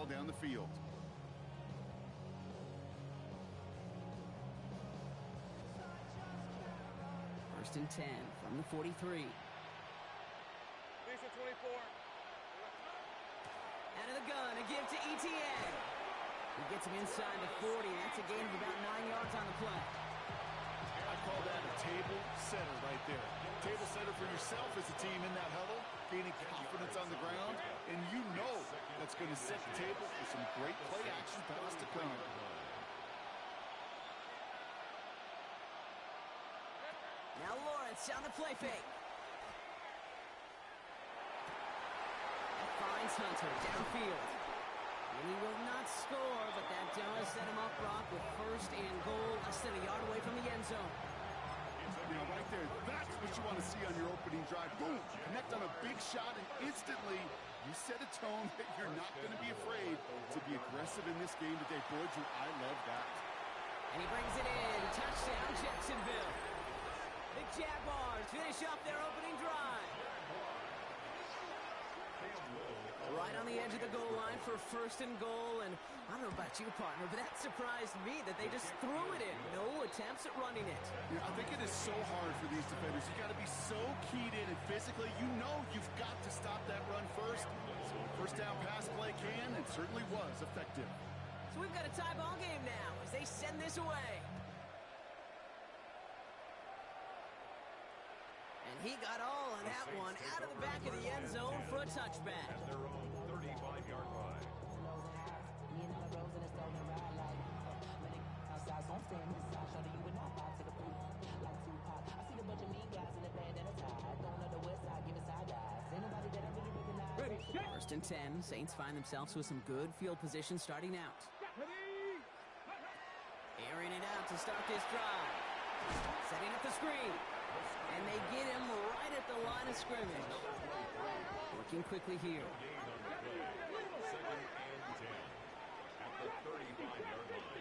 ball down the field. First and 10 from the 43. Lisa 24. Out of the gun, a give to ETN. He gets him inside the 40. That's a gain of about 9 yards on the play. I call that a table setter right there. Table setter for yourself as a team in that huddle, gaining confidence on the ground, and you know that's going to set the table for some great play action pass to come. Now Lawrence on the play fake. That finds Hunter downfield. And he will not score, but that does set him up, Brock, with first and goal, less than a yard away from the end zone. Now, right there, that's what you want to see on your opening drive. Boom! Connect on a big shot, and instantly you set a tone that you're not going to be afraid to be aggressive in this game today. Boy, Drew, I love that. And he brings it in. Touchdown, Jacksonville. The Jaguars finish off their opening drive. Right on the edge of the goal line for first and goal, and I don't know about you, partner, but that surprised me that they just threw it in. No attempts at running it. Yeah, I think it is so hard for these defenders. You got to be so keyed in, and physically, you know you've got to stop that run first. So first down pass play can, and certainly was effective. So we've got a tie ball game now as they send this away. And he got all of that one out of the back of the end zone for a touchback. At their own 35-yard line. First and 10, Saints find themselves with some good field position starting out. Airing it out to start this drive. Setting up the screen. And they get him right at the line of scrimmage. Working quickly here. Second and 10 at the 35-yard line.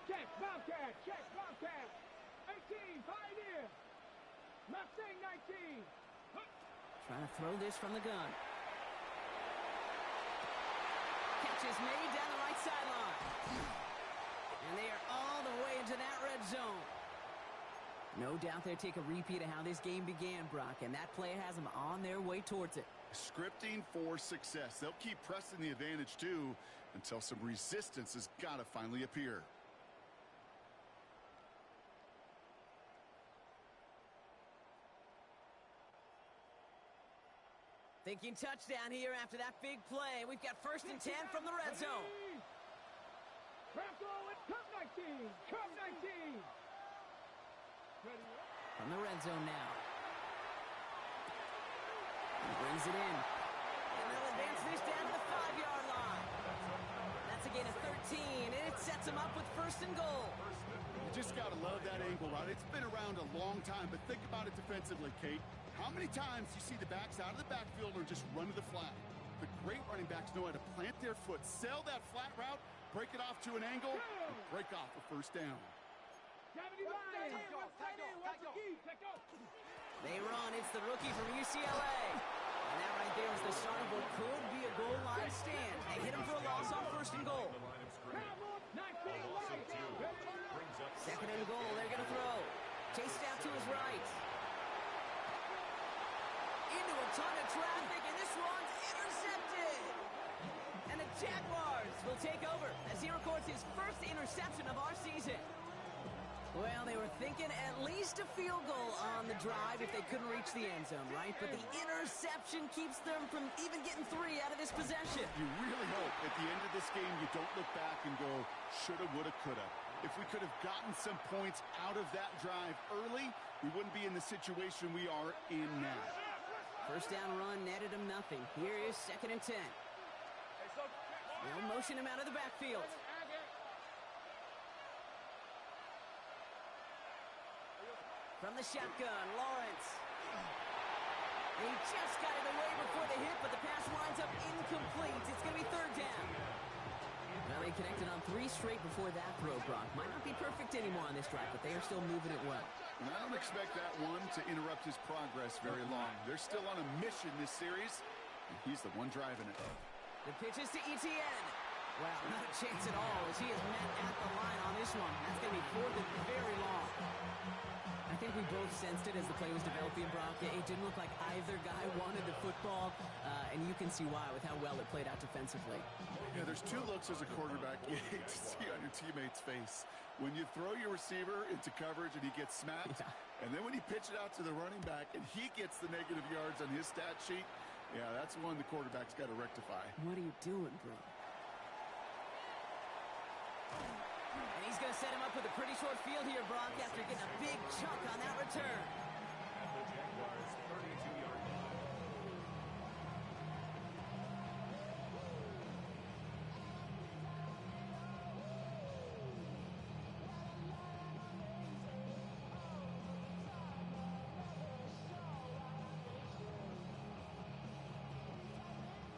Check, Bobcat, check, Bobcat. 18, Pioneer. Mustang 19. Trying to throw this from the gun. Catch is made down the right sideline. And they are all the way into that red zone. No doubt they'll take a repeat of how this game began, Brock, and that play has them on their way towards it. Scripting for success. They'll keep pressing the advantage, too, until some resistance has got to finally appear. Thinking touchdown here after that big play. We've got first and 10 from the red zone. Cup 19, Cup 19. From the red zone now. He brings it in. And they'll advance this down to the 5-yard line. That's a gain of 13, and it sets them up with first and goal. You just got to love that angle route. It's been around a long time, but think about it defensively, Kate. How many times you see the backs out of the backfield or just run to the flat? The great running backs know how to plant their foot, sell that flat route, break it off to an angle, and break off a first down. They run. It's the rookie from UCLA. And that right there is the start of what could be a goal line stand. They hit him for a loss on first and goal. Second and goal. They're going to throw. Chased out to his right. Into a ton of traffic, and this one's intercepted. And the Jaguars will take over as he records his first interception of our season. Well, they were thinking at least a field goal on the drive if they couldn't reach the end zone, right? But the interception keeps them from even getting 3 out of this possession. You really hope at the end of this game you don't look back and go, shoulda, woulda, coulda. If we could have gotten some points out of that drive early, we wouldn't be in the situation we are in now. First down run netted him nothing. Here is second and 10. They'll motion him out of the backfield. From the shotgun, Lawrence. He just got it away before the hit, but the pass winds up incomplete. It's going to be third down. Well, they connected on 3 straight before that throw, Brock. Might not be perfect anymore on this drive, but they are still moving it well. And I don't expect that one to interrupt his progress very long. They're still on a mission this series. And he's the one driving it. The pitch is to Etienne. Well, not a chance at all as he is met at the line on this one. That's going to be fourth and very long. I think we both sensed it as the play was developing, Brock. It didn't look like either guy wanted the football, and you can see why with how well it played out defensively. Yeah, there's two looks as a quarterback you hate to see on your teammate's face. When you throw your receiver into coverage and he gets smacked, and then when you pitch it out to the running back and he gets the negative yards on his stat sheet, yeah, that's one the quarterback's got to rectify. What are you doing, bro? And he's going to set him up with a pretty short field here, Brock, after getting a big chunk on that return. At the Jaguars' 32-yard line.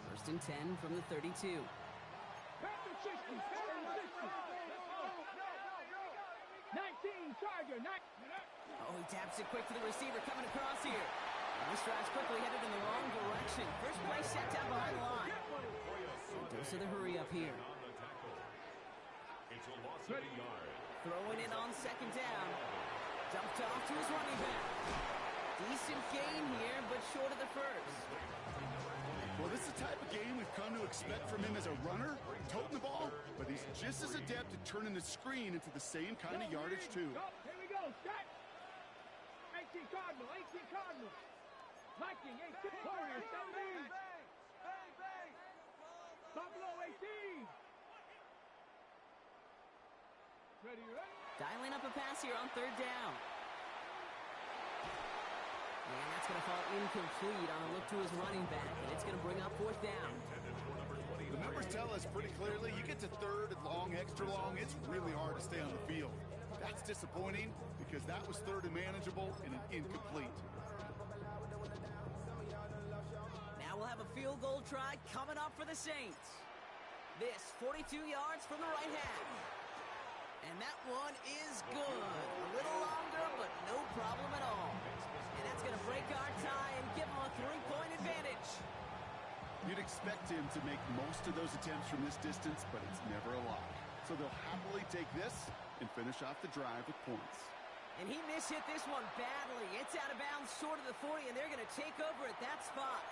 First and 10 from the 32. Back to 60. Back to 60. 19, Charger. Oh, he taps it quick to the receiver coming across here. And this drive's quickly headed in the wrong direction. First play set down behind the line. Dose of the hurry up here. On the tackle. It's a loss of a yard. Throwing it on second down. Dumped off to his running back. Decent gain here, but short of the first. Well, this is the type of game we've come to expect from him as a runner, toting the ball, but he's just as adept at turning the screen into the same kind of yardage, too. Here we go. Set. 18 Cardinal. 18 Cardinal. Viking 18. Warriors 17. Buffalo 18. Ready? Dialing up a pass here on third down. And that's going to fall incomplete on a look to his running back, and it's going to bring up fourth down. The numbers tell us pretty clearly, you get to third and long, extra long, it's really hard to stay on the field. That's disappointing because that was third and manageable and an incomplete. Now we'll have a field goal try coming up for the Saints. This 42 yards from the right half. And that one is good. A little longer, but no problem at all. And that's going to break our tie and give them a 3-point advantage. You'd expect him to make most of those attempts from this distance, but it's never a lot. So they'll happily take this and finish off the drive with points. And he mishit this one badly. It's out of bounds short of the 40, and they're going to take over at that spot.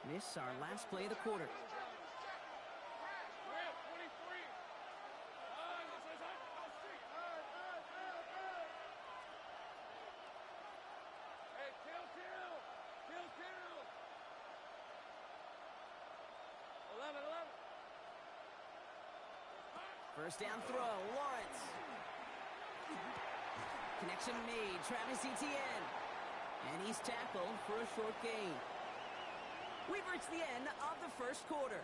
This is our last play of the quarter. First down throw, Lawrence. Connection made, Travis Etienne. And he's tackled for a short gain. We've reached the end of the first quarter.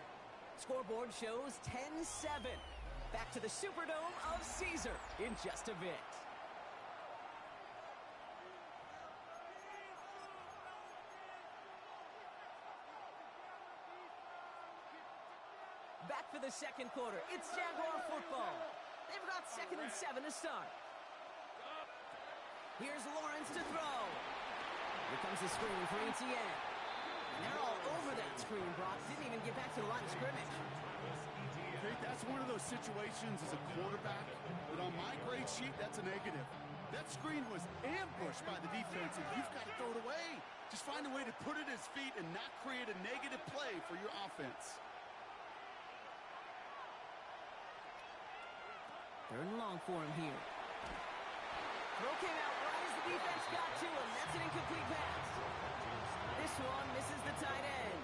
Scoreboard shows 10-7. Back to the Superdome of Caesar in just a bit. Back for the second quarter. It's Jaguar football. They've got 2nd and 7 to start. Here's Lawrence to throw. Here comes the screen for Etienne. And they're all over that screen, Brock. Didn't even get back to the line of scrimmage. Okay, that's one of those situations as a quarterback that on my grade sheet, that's a negative. That screen was ambushed by the defense, and you've got to throw it away. Just find a way to put it at his feet and not create a negative play for your offense. Third and long for him here. Throw came out right as the defense got to him. That's an incomplete pass. This one misses the tight end.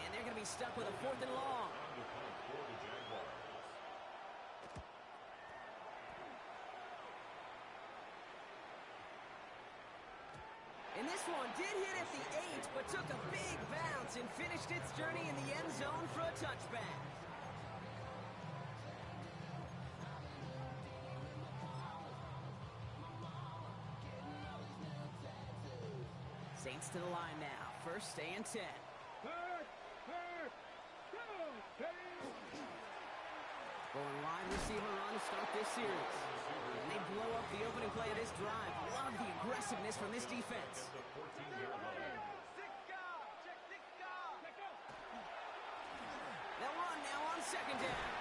And they're going to be stuck with a 4th and long. And this one did hit at the 8, but took a big bounce and finished its journey in the end zone for a touchback. Saints to the line now. First and 10. Going wide receiver run to start this series. And they blow up the opening play of this drive. Love the aggressiveness from this defense. They'll run now on second down.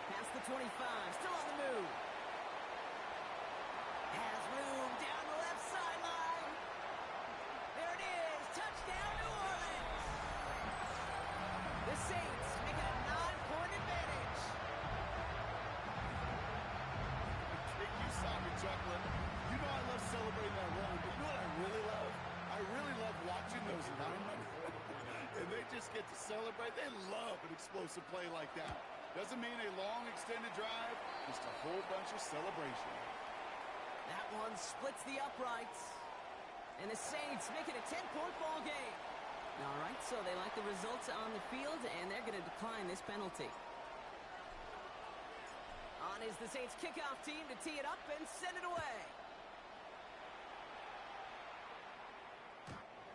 Past the 25, still on the move. Has room down the left sideline. There it is, touchdown New Orleans. The Saints make it a 9-point advantage. You saw me chuckling. You know I love celebrating that run, but you know what I really love? I really love watching those linemen. And they just get to celebrate. They love an explosive play like that. Doesn't mean a long extended drive, just a whole bunch of celebration. That one splits the uprights. And the Saints make it a 10-point ball game. All right, so they like the results on the field, and they're going to decline this penalty. On is the Saints kickoff team to tee it up and send it away.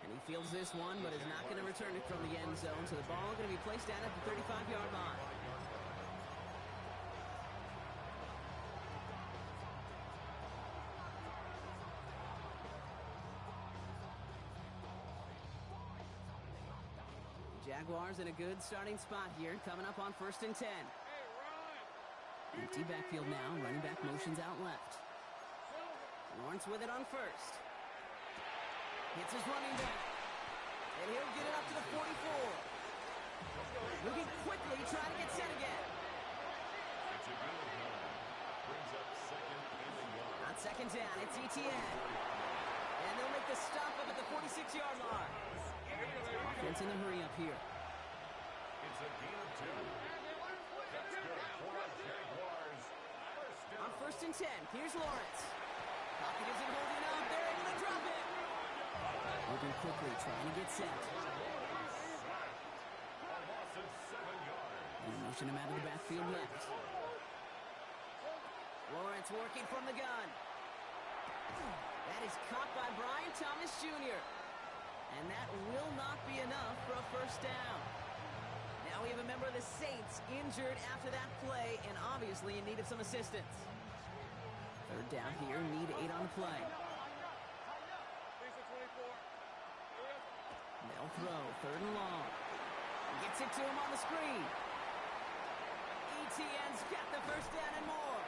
And he fields this one, but is not going to return it from the end zone, so the ball going to be placed down at the 35-yard line. Jaguars in a good starting spot here, coming up on 1st and 10. Empty backfield now, running back motions out left. Lawrence with it on first. Hits his running back. And he'll get it up to the 44. Moving quickly, trying to get set again. On second down, it's Etienne. And they'll make the stop up at the 46-yard line. Offense in the hurry up here. It's a gain of 2. That's good for the Jaguars. On 1st and 10, here's Lawrence. Pocket isn't holding up. They're able to drop it. Moving quickly, trying to get set. A loss of 7 yards. And motion him out of the backfield left. Lawrence working from the gun. That is caught by Brian Thomas Jr. And that will not be enough for a first down. Now we have a member of the Saints injured after that play and obviously in need of some assistance. Third down here, need 8 on the play. They'll throw, 3rd and long. Gets it to him on the screen. Etienne's got the first down and more.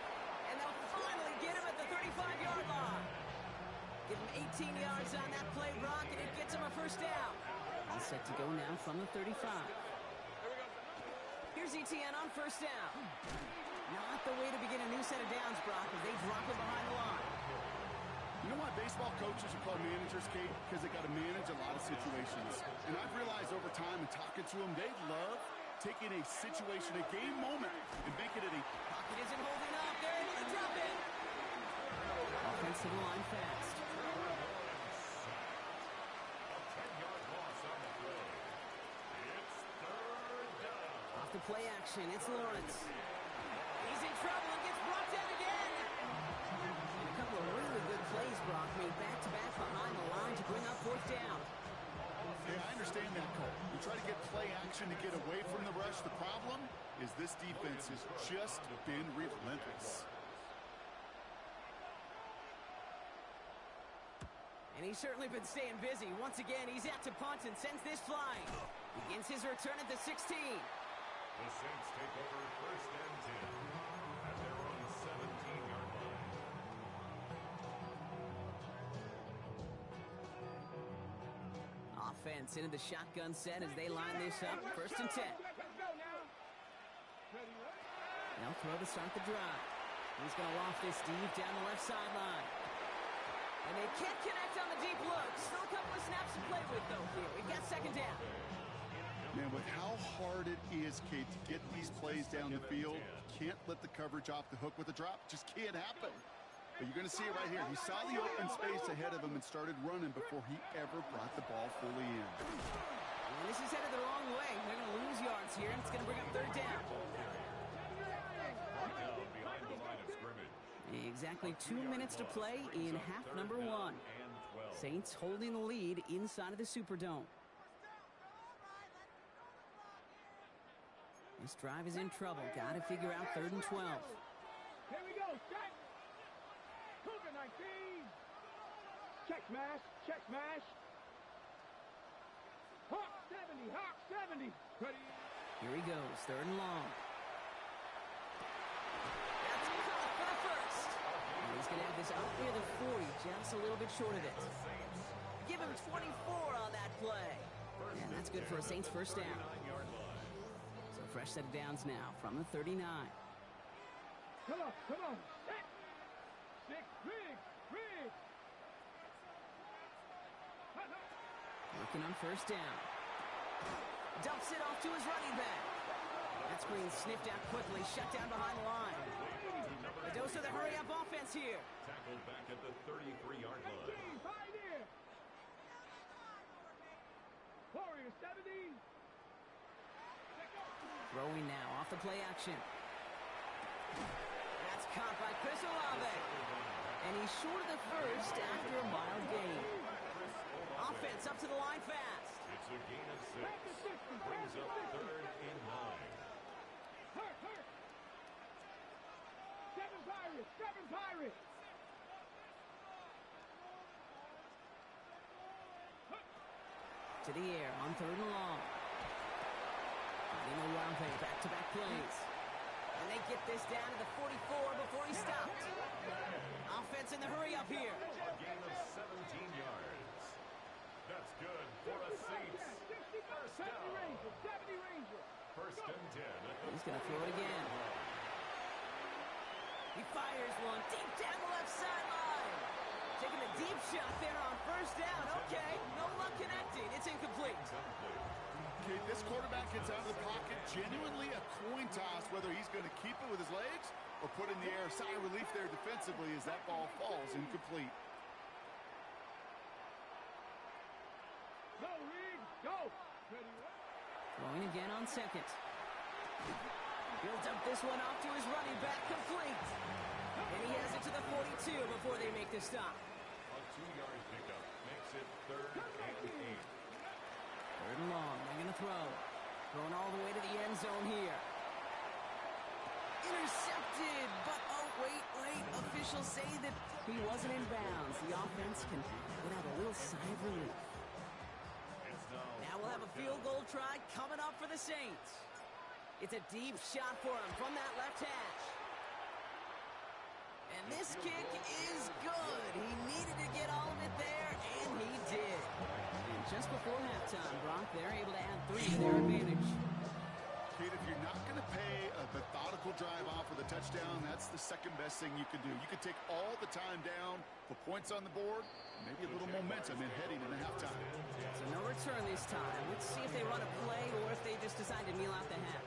And they'll finally get him at the 35-yard line. Give him 18 yards on that play, Brock, and it gets him a first down. All set to go now from the 35. Here's Etienne on first down. Not the way to begin a new set of downs, Brock, as they drop it behind the line. You know why baseball coaches are called managers, Kate? Because they got to manage a lot of situations. And I've realized over time in talking to them, they love taking a situation, a game moment, and making it a... Pocket isn't holding up. They're able to drop it. Offensive line fast. Off the play action, it's Lawrence. He's in trouble and gets brought down again. And a couple of really good plays, Brock, made back-to-back behind the line to bring up 4th down. Yeah, I understand that, Cole. You try to get play action to get away from the rush. The problem is this defense has just been relentless. And he's certainly been staying busy. Once again, he's out to punt and sends this flying. Begins his return at the 16. The Saints take over 1st and 10 at their own 17-yard line. Offense into the shotgun set as they line this up. 1st and 10. They'll throw to start the drive. He's going to loft this deep down the left sideline. And they can't connect on the deep look. Still a couple of snaps to play with, though, here. We've got 2nd down. Man, with how hard it is, Kate, to get these plays down the field, can't let the coverage off the hook with a drop. Just can't happen. But you're going to see it right here. He saw the open space ahead of him and started running before he ever brought the ball fully in. And this is headed the wrong way. They're going to lose yards here, and it's going to bring up 3rd down. Behind the line of scrimmage. Exactly 2 minutes to play in half number 1. Saints holding the lead inside of the Superdome. This drive is in trouble. Got to figure out 3rd and 12. Here we go, set. Cougar 19. Check smash, check smash. Hawk 70, Hawk 70. Ready. Here he goes, 3rd and long. That's caught for the first. And he's going to have this up near the 40, just a little bit short of it. Give him 24 on that play. And that's good for a Saints first down. So fresh set of downs now from the 39. Come on, set. 6, big. Working on first down. Dumps it off to his running back. That screen sniffed out quickly, shut down behind the line. The dose of the hurry-up offense here. Tackled back at the 33-yard line. Pioneer. Warrior 70. Throwing now off the play action. That's caught by Chris Olave. And he's short of the first after a mild gain. Offense up to the line fast. It's a gain of 6. Brings up 3rd and 9. Hurt. 7 Pirates. To the air on 3rd and long. Finding Olave, back-to-back plays. And they get this down to the 44 before he stopped. Offense in the hurry-up here. A gain of 17 yards. That's good for a Saints. First down. 70 Ranger. 1st and 10 at the He's going to throw it again. He fires one deep down the left sideline. Taking a deep shot there on first down. Okay, no luck connecting. It's incomplete. Okay, this quarterback gets out of the pocket. Genuinely a coin toss whether he's going to keep it with his legs or put in the air. Sigh of relief there defensively as that ball falls incomplete. Go, Reed, go. Throwing again on 2nd. He'll dump this one off to his running back, complete. And he has it to the 42 before they make the stop. A 2-yard pickup makes it 3rd and 8. 3rd and long, they're going to throw. Throwing all the way to the end zone here. Intercepted, but oh, wait. Officials say that he wasn't in bounds. The offense can let out a little sigh of relief. Now we'll have a field goal try coming up for the Saints. It's a deep shot for him from that left hash. And this kick is good. He needed to get all of it there, and he did. And just before halftime, Brock, they're able to add 3 to their advantage. Kid, if you're not going to pay a methodical drive off with a touchdown, that's the second best thing you can do. You can take all the time down, put points on the board, maybe a little momentum in heading into halftime. So no return this time. Let's see if they run a play or if they just decide to kneel out the half.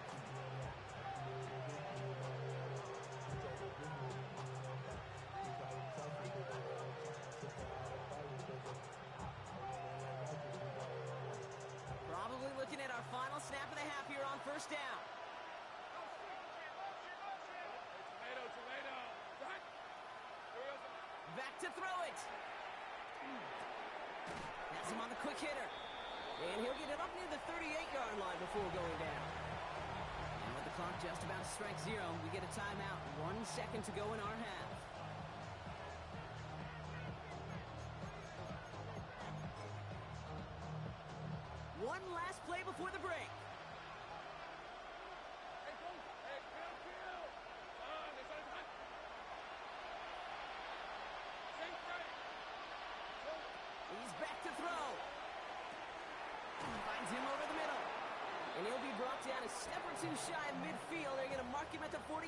Probably looking at our final snap of the half here on first down. Back to throw it. Has him on the quick hitter. And he'll get it up near the 38-yard line before going down. And with the clock just about to strike 0, we get a timeout. 1 second to go in our half. One last play before the break. He's back to throw. Finds him over the middle. And he'll be brought down a step or 2 shy of midfield. They're going to mark him at the 48.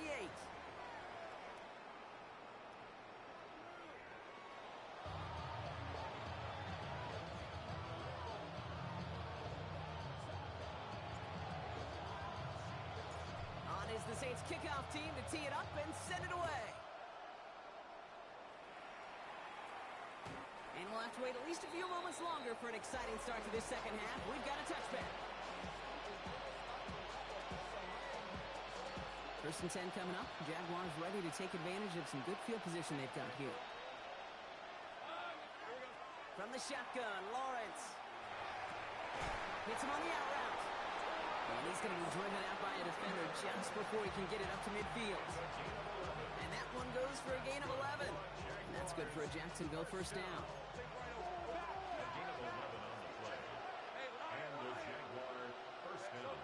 On is the Saints kickoff team to tee it up and send it away. And we'll have to wait at least a few moments longer for an exciting start to this second half. We've got a touchback. 1st and 10 coming up. Jaguars ready to take advantage of some good field position they've got here. From the shotgun, Lawrence. Hits him on the out route. And he's going to be driven out by a defender just before he can get it up to midfield. And that one goes for a gain of 11. And that's good for a Jacksonville first down. A gain of 11 on the play. And the Jaguar first down.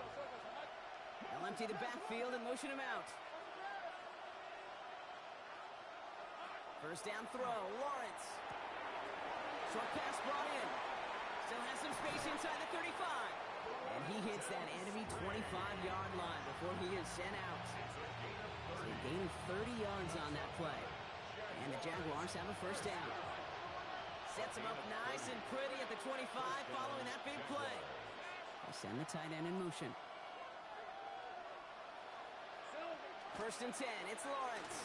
They'll empty the backfield and motion him out. First down throw, Lawrence. Short pass brought in. Still has some space inside the 35. And he hits that enemy 25-yard line before he is sent out. So a gain of 30 yards on that play. And the Jaguars have a first down. Sets him up nice and pretty at the 25 following that big play. They send the tight end in motion. First and 10, it's Lawrence.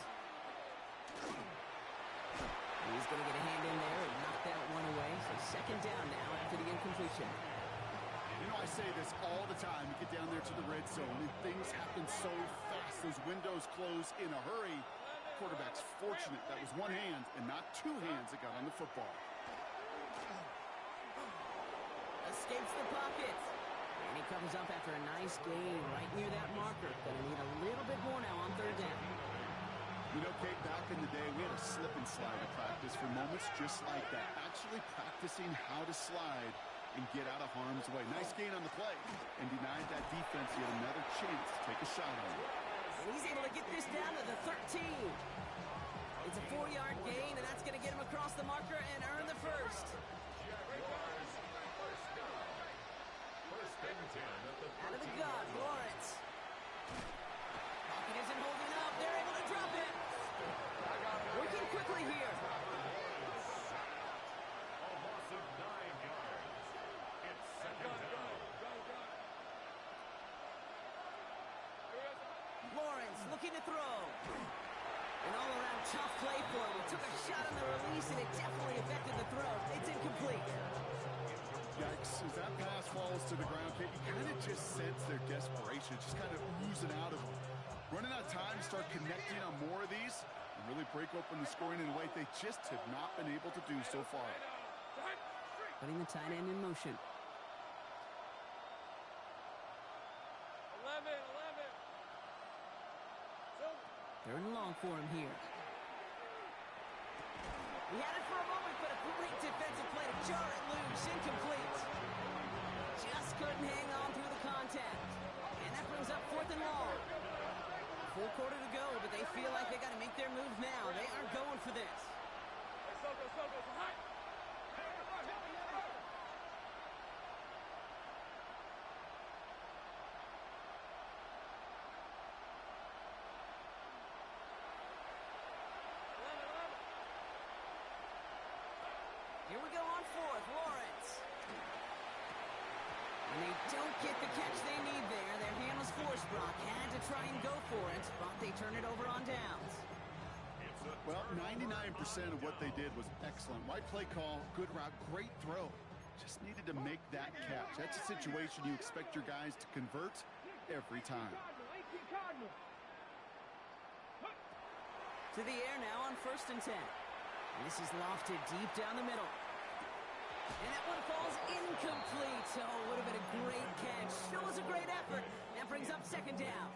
He's going to get a hand in there and knock that one away. So second down now after the incompletion. You know, I say this all the time. You get down there to the red zone, and things happen so fast. Those windows close in a hurry. Quarterback's fortunate that was one hand and not two hands that got on the football. Escapes the pocket. And he comes up after a nice gain right near that marker. Going to need a little bit more now on third down. You know, Kate, back in the day, we had a slip and slide at practice for moments just like that. Actually practicing how to slide and get out of harm's way. Nice gain on the play and denied that defense yet another chance to take a shot on it. And he's able to get this down to the 13. It's a 4-yard gain, and that's going to get him across the marker and earn the first. Out of the gun, Lawrence. Pocket isn't holding up. They're able to drop it. Working quickly here. A loss of 9 yards. It's second down. Lawrence looking to throw. An all-around tough play for him. He took a shot on the release, and it definitely affected the throw. It's incomplete. Yikes, as that pass falls to the ground, Kate, you kind of just sense their desperation, just kind of oozing out of them. Running out of time to start connecting on more of these and really break open the scoring in a way they just have not been able to do so far. Putting the tight end in motion. 11. Third and long for him here. He had it for a moment, but a great defensive play to jar it loose. Incomplete. Just couldn't hang on through the contact. And that brings up fourth and long. Full quarter to go, but they feel like they got to make their move now. They are going for this. Here we go on fourth, Lawrence. And they don't get the catch they need there. Their hand was forced. Brock had to try and go for it, but they turn it over on downs. Well, 99% of what they did was excellent. Right play call, good route, great throw. Just needed to make that catch. That's a situation you expect your guys to convert every time. To the air now on first and 10. And this is lofted deep down the middle. And that one falls incomplete. Oh, would have been a great catch. Still was a great effort. That brings up second down.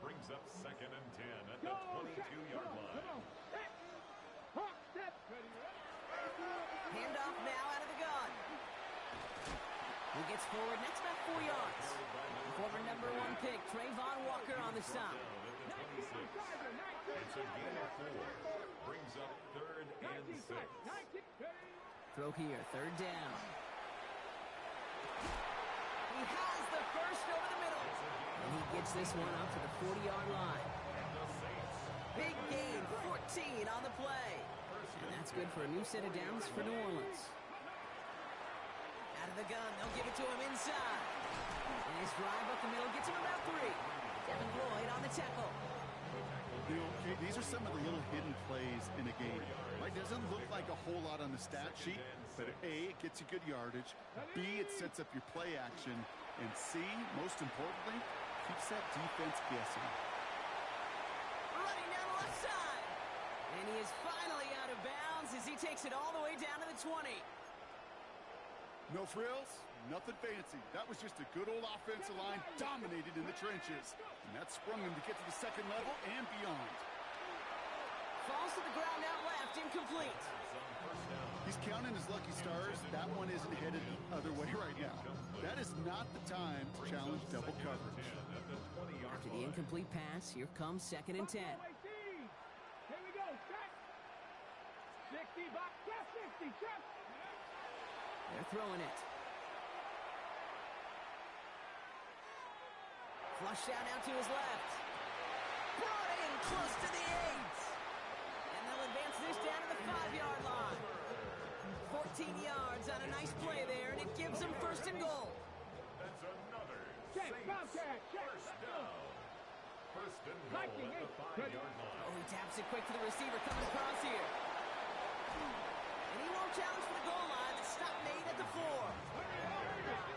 Brings up second and 10 at the 22-yard line. Handoff now out of the gun. He gets forward next about 4 yards. Former number 1 pick, Trayvon Walker on the stop. It's a gain of 4. Brings up third and 6. Throw here, third down. He has the first over the middle. And he gets this one up to the 40-yard line. Big gain, 14 on the play. And that's good for a new set of downs for New Orleans. Out of the gun, they'll give it to him inside. And his drive up the middle gets him about 3. Devin Lloyd on the tackle. You know, okay, these are some of the little hidden plays in a game. Right? Doesn't look like a whole lot on the stat sheet, but A, it gets you good yardage. B, it sets up your play action. And C, most importantly, keeps that defense guessing. Running down the left side. And he is finally out of bounds as he takes it all the way down to the 20. No frills, nothing fancy. That was just a good old offensive line dominated in the trenches. And that sprung him to get to the second level and beyond. Falls to the ground out left, incomplete. He's counting his lucky stars. That one isn't headed the other way right now. That is not the time to challenge double coverage. After the incomplete pass, here comes 2nd and 10. Here we go, check. 60, box, check, 60, check. They're throwing it. Flush down out to his left. Brought in close to the 8. And they'll advance this down to the 5-yard line. 14 yards on a nice play there, and it gives them 1st and goal. That's another Check, Saints contact, check. first down. 1st and goal at the 5-yard line. Oh, he taps it quick to the receiver coming across here. And he won't challenge for the goal line. The stop made at the 4.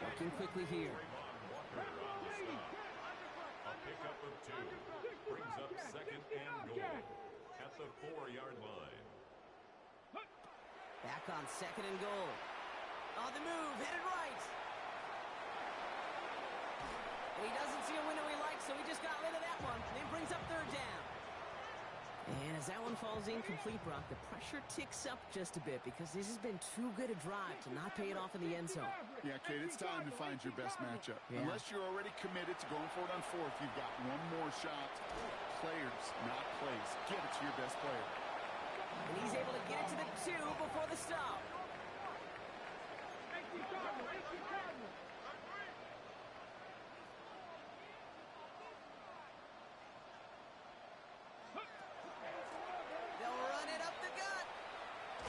Working quickly here. A pickup of 2. Brings up 2nd and goal at the 4-yard line. Back on 2nd and goal. On the move, headed right. And he doesn't see a window he likes, so he just got rid of that one. And brings up 3rd down. And as that one falls incomplete, Brock, the pressure ticks up just a bit because this has been too good a drive to not pay it off in the end zone. Yeah, Kate, it's time to find your best matchup. Yeah. Unless you're already committed to going for it on 4th, you've got one more shot. Players, not plays. Get it to your best player. And he's able to get it to the 2 before the stop. 18 Cardinal, 18 Cardinal. They'll run it up the gut.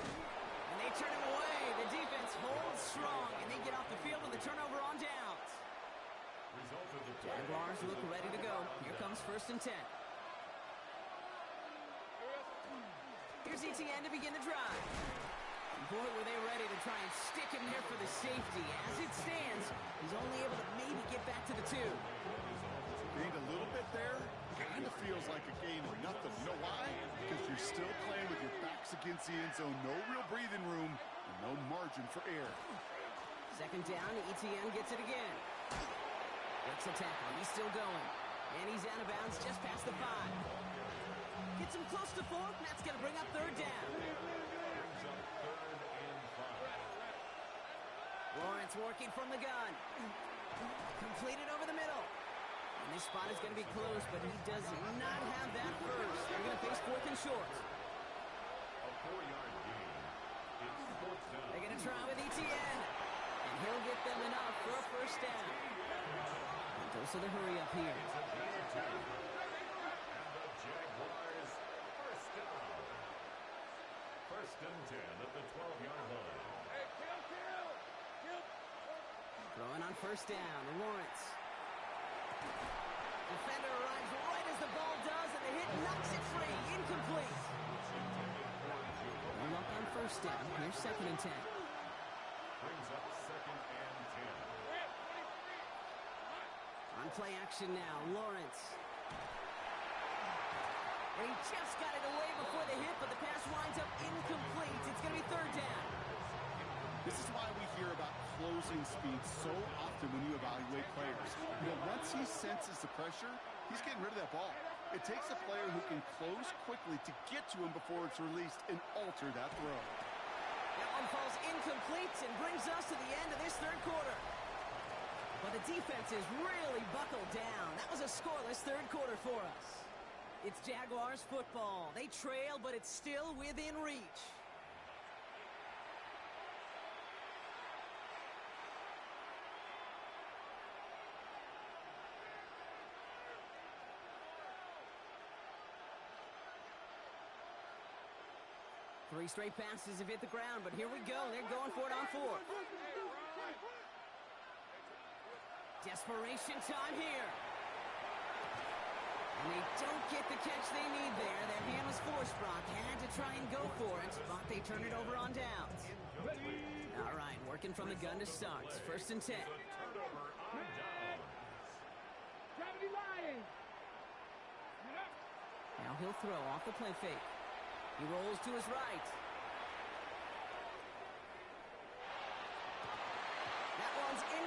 And they turn him away. The defense holds strong, and they get off the field with a turnover on downs. Result of the play. Jaguars look ready to go. Here comes 1st and 10. Here's ETN to begin the drive. And boy, were they ready to try and stick him there for the safety. As it stands, he's only able to maybe get back to the 2. Gained a little bit there. Kind of feels like a gain of nothing. You know why? Because you're still playing with your backs against the end zone. No real breathing room and no margin for error. 2nd down, ETN gets it again. Breaks a tackle. He's still going. And he's out of bounds just past the 5. Gets him close to 4, and that's going to bring up 3rd down. Brings up 3rd and 5. Lawrence working from the gun. Completed over the middle. And this spot is going to be close, but he does not have that first. They're going to face 4th and short. A 4-yard gain. It's 4th down. They're going to try with ETN. And he'll get them enough for a 1st down. And goes to the hurry up here. It's a gain of 2. And the Jaguars first down. 1st and 10 at the 12-yard line. Hey, kill. Throwing on 1st down, Lawrence. Defender arrives right as the ball does, and the hit knocks it free. Incomplete. No luck on 1st down. Here's 2nd and 10. Brings up 2nd and 10. On play action now, Lawrence. And he just got it away before the hit, but the pass winds up incomplete. It's going to be 3rd down. This is why we hear about closing speed so often when you evaluate players. You know, once he senses the pressure, he's getting rid of that ball. It takes a player who can close quickly to get to him before it's released and alter that throw. That one falls incomplete and brings us to the end of this 3rd quarter. But the defense is really buckled down. That was a scoreless 3rd quarter for us. It's Jaguars football. They trail, but it's still within reach. Three straight passes have hit the ground, but here we go. They're going for it on 4. Desperation time here. And they don't get the catch they need there. Their hand was forced, Brock. Had to try and go for it, but they turn it over on downs. All right, working from the gun to start. 1st and 10. Turnover on downs. Gravity Lions. Now he'll throw off the play fake. He rolls to his right.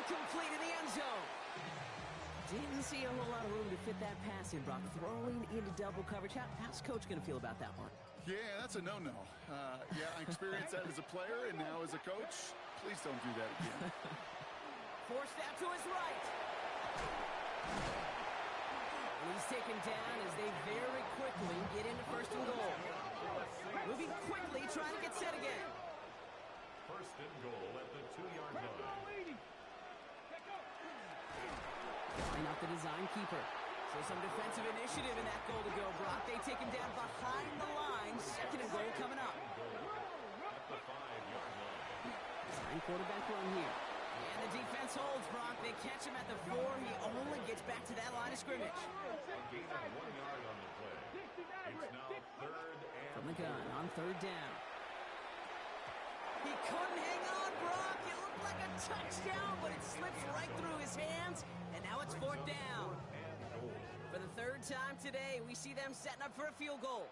incomplete in the end zone. Didn't see a whole lot of room to fit that pass in, Brock. Throwing into double coverage. How's Coach going to feel about that one? Yeah, that's a no-no. Yeah, I experienced that as a player and now as a coach. Please don't do that again. Forced out to his right. And he's taken down as they very quickly get into first and goal. Moving quickly, trying to get set again. First and goal at the 2-yard line. Line up the design keeper. So some defensive initiative in that goal to go, Brock. They take him down behind the line. Second and goal coming up. At the 5-yard line. Design quarterback run here. And the defense holds, Brock. They catch him at the 4. He only gets back to that line of scrimmage. A gain of 1 yard on the play. It's now third and From the gun on third down. He couldn't hang on, Brock. It looked like a touchdown, but it slips right through his hands. And now it's fourth down. For the third time today, we see them setting up for a field goal.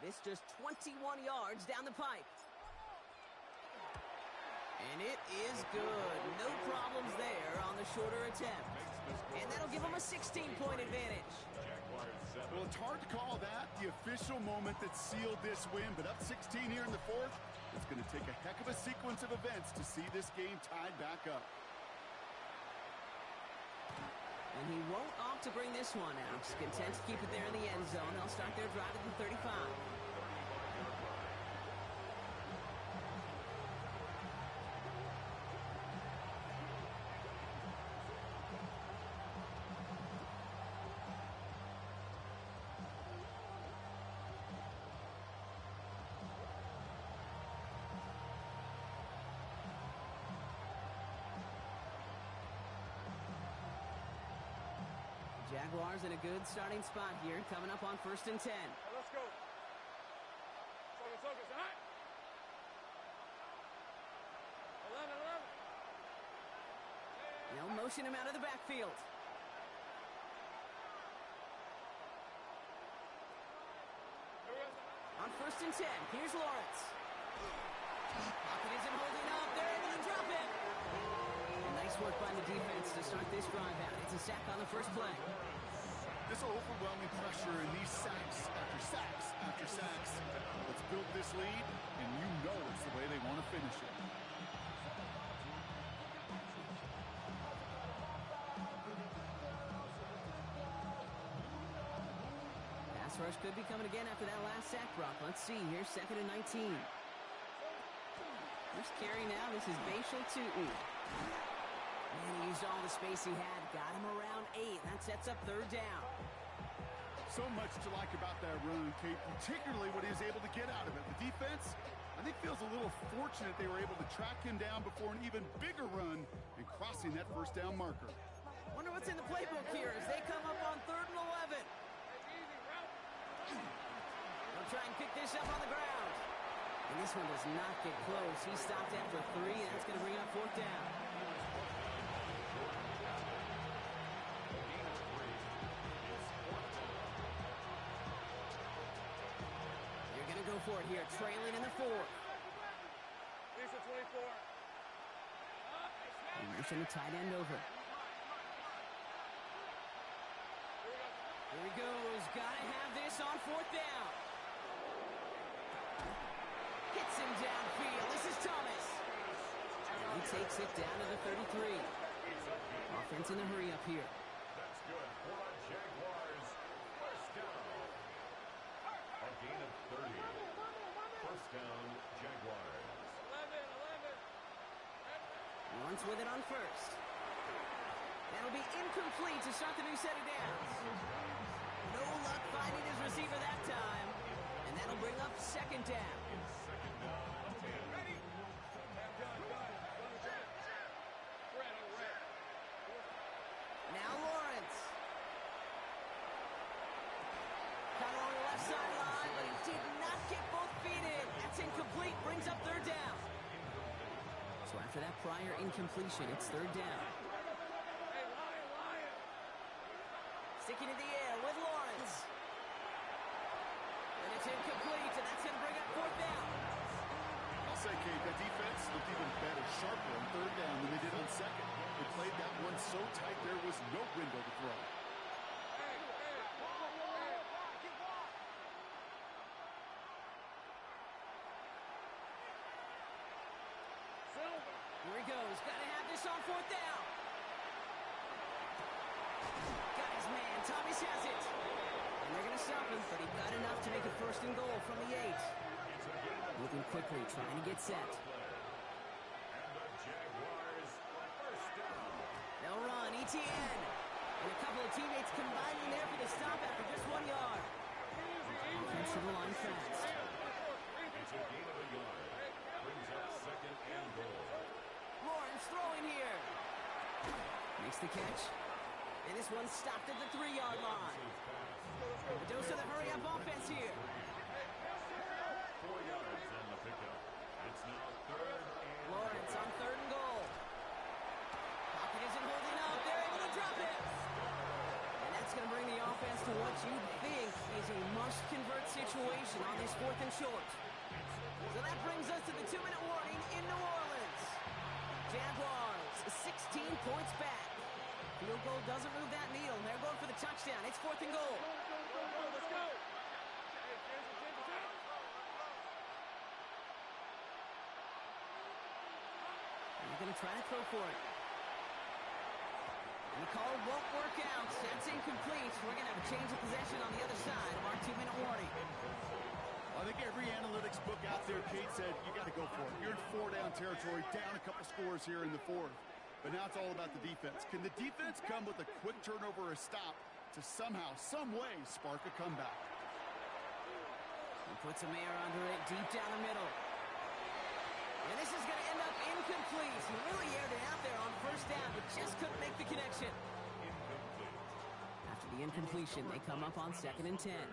This just 21 yards down the pipe. And it is good. No problems there on the shorter attempt. And that'll give them a 16-point advantage. Well, it's hard to call that the official moment that sealed this win, but up 16 here in the fourth, it's going to take a heck of a sequence of events to see this game tied back up. And he won't opt to bring this one out. He's content to keep it there in the end zone. They'll start their drive at the 35. Jaguars in a good starting spot here, coming up on first and 10. Let's go. Focus, all right? 11. They'll motion him out of the backfield. On first and 10, here's Lawrence. Pocket isn't holding up. They're able to drop it. Nice work by the defense to start this drive out. It's a sack on the first play. This overwhelming pressure and these sacks after sacks after sacks. Let's build this lead, and you know it's the way they want to finish it. Pass rush could be coming again after that last sack, Brock. Let's see here, second and 19. First carry now, this is Bashal Tootin. And he used all the space he had. Got him around 8. That sets up third down. So much to like about that run, Kate, particularly what he was able to get out of it. The defense, I think, feels a little fortunate they were able to track him down before an even bigger run and crossing that first down marker. Wonder what's in the playbook here as they come up on third and 11. They'll try and pick this up on the ground. And this one does not get close. He stopped after 3, and that's going to bring up fourth down. Go for it here, trailing in the fourth. Lisa 24. Motion the tight end over. Here he goes. Gotta have this on fourth down. Hits him downfield. This is Thomas. He takes it down to the 33. Offense in a hurry up here. That's good for the Jaguars. First down. A gain of 30. First down, Jaguars. 11. Lawrence with it on first. That'll be incomplete to start the new set of downs. No luck finding his receiver that time. And that'll bring up second down. Second down, 10. Ready? Now Lawrence. Caught along the left sideline, but he did not get both feet in. That's incomplete, brings up third down. So after that prior incompletion, it's third down. Hey, Lion. Sticking in the air with Lawrence. And it's incomplete, and that's going to bring up fourth down. I'll say, Kate, that defense looked even better, sharper on third down than they did on second. They played that one so tight there was no window to throw. Here he goes. Got to have this on fourth down. Got his man. Thomas has it. And they're going to stop him, but he got enough to make it first and goal from the 8. Moving quickly, trying to get set. And the Jaguars first down. They'll run. ETN. And a couple of teammates combining there for the stop after just 1 yard. Offense to the line fast. It's a gain of a yard. Brings up second and goal. Lawrence throwing here. Makes the catch. And this one's stopped at the 3-yard line. A dose of the hurry-up offense here. 4 yards on the pickup. It's now third and Lawrence on third and goal. Pocket isn't holding up. They're able to drop it. And that's going to bring the offense to what you think is a must-convert situation on this 4th and short. So that brings us to the 2-minute warning in New Orleans. Jaguars 16 points back. Field goal doesn't move that needle. They're going for the touchdown. It's 4th and goal. Let's go. They're going to try to throw for it. And the call won't work out. That's incomplete. We're going to have a change of possession on the other side of our 2-minute warning. I think every analytics book out there, Kate, said you got to go for it. You're in 4-down territory, down a couple scores here in the 4th. But now it's all about the defense. Can the defense come with a quick turnover or a stop to somehow, some way, spark a comeback? He puts a air under it deep down the middle. And this is going to end up incomplete. He really aired it out there on first down, but just couldn't make the connection. After the incompletion, they come up on 2nd and 10. Here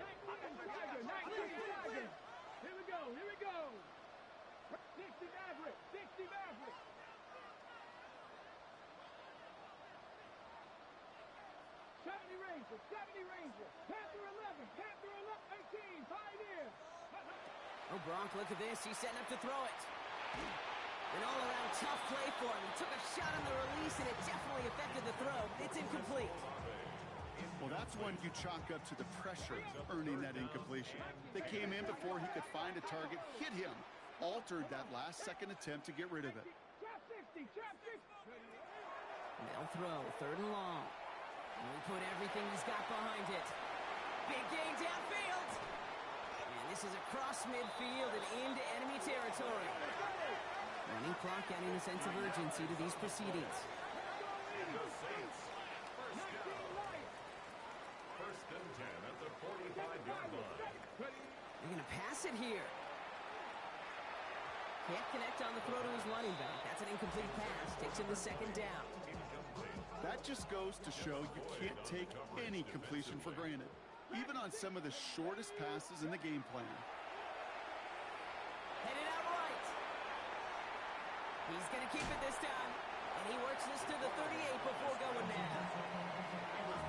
we go. 60 Maverick. 70 Ranger. Panther 11. 18. Pioneer. Oh, Bronk, look at this. He's setting up to throw it. An all-around tough play for him. He took a shot on the release, and it definitely affected the throw. It's incomplete. Well, that's one you chalk up to the pressure earning that incompletion. They came in before he could find a target, hit him, altered that last-second attempt to get rid of it. Trap 60. They'll throw 3rd and long. And he'll put everything he's got behind it. Big gain downfield. And this is across midfield and into enemy territory. Running clock adding a sense of urgency to these proceedings. And the Saints first down. First and 10 at the 45-yard line. They're going to pass it here. Can't connect on the throw to his running back. That's an incomplete pass. Takes him to 2nd down. That just goes to show you can't take any completion for granted, even on some of the shortest passes in the game plan. Headed out right. He's going to keep it this time. And he works this to the 38 before going down.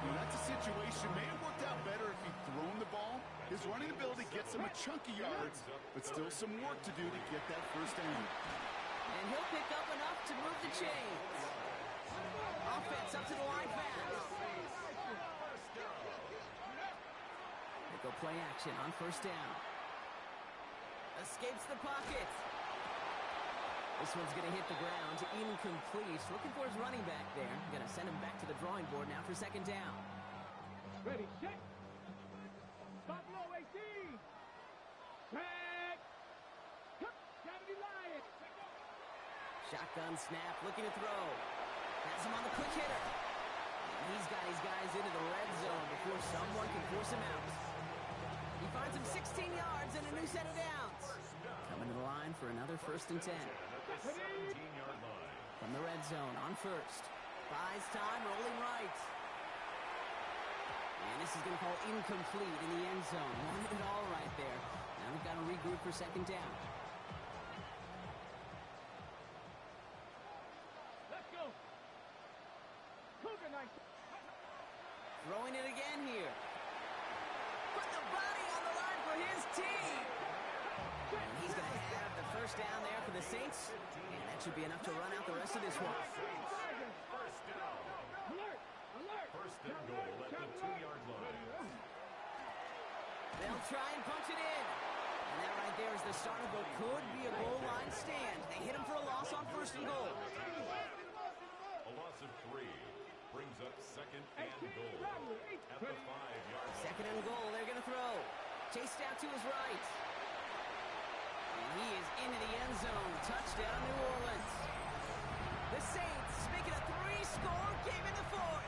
Well, that's a situation. May have worked out better if he'd thrown the ball. His running ability gets him a chunky yards, but still some work to do to get that first down. And he'll pick up enough to move the chains. Offense up to the line fast. They go play action on first down. Escapes the pocket. This one's going to hit the ground. Incomplete. Looking for his running back there. Going to send him back to the drawing board now for 2nd down. Ready, set. Buffalo 18. Back. 70 Lions. Shotgun snap. Looking to throw. Has him on the quick hitter. And he's got his guys into the red zone before someone can force him out. He finds him 16 yards and a new set of downs. Coming to the line for another 1st and 10. At the 17-yard line. From the red zone on first. Buys time, rolling right. And this is going to fall incomplete in the end zone. Wanted it all right there. Now they've got to regroup for 2nd down. Let's go. Cougar night. Throwing it again here. Put the body on the line for his team. And he's going to have the first down there for the Saints. And that should be enough to run out the rest of this one. They'll try and punch it in. And that right there is the start of what could be a goal line stand. They hit him for a loss on first and goal. A loss of 3 brings up second and goal at the 5-yard line. Second and goal, they're going to throw. Chased out to his right. And he is into the end zone. Touchdown, New Orleans. The Saints make it a 3-score game in the fourth.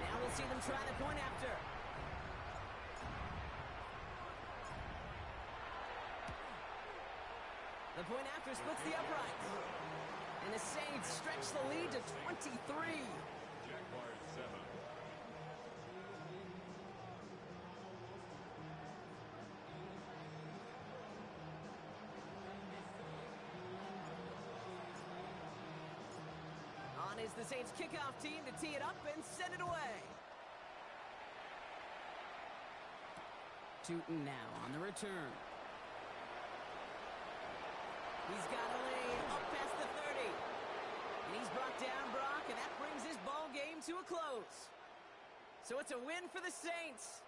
Now we'll see them try the point after. The point after splits the uprights. And the Saints stretch the lead to 23. Jaguars 7. On is the Saints kickoff team to tee it up and send it away. Tootin now on the return. He's got a lane up past the 30. And he's brought down Brock, and that brings this ball game to a close. So it's a win for the Saints.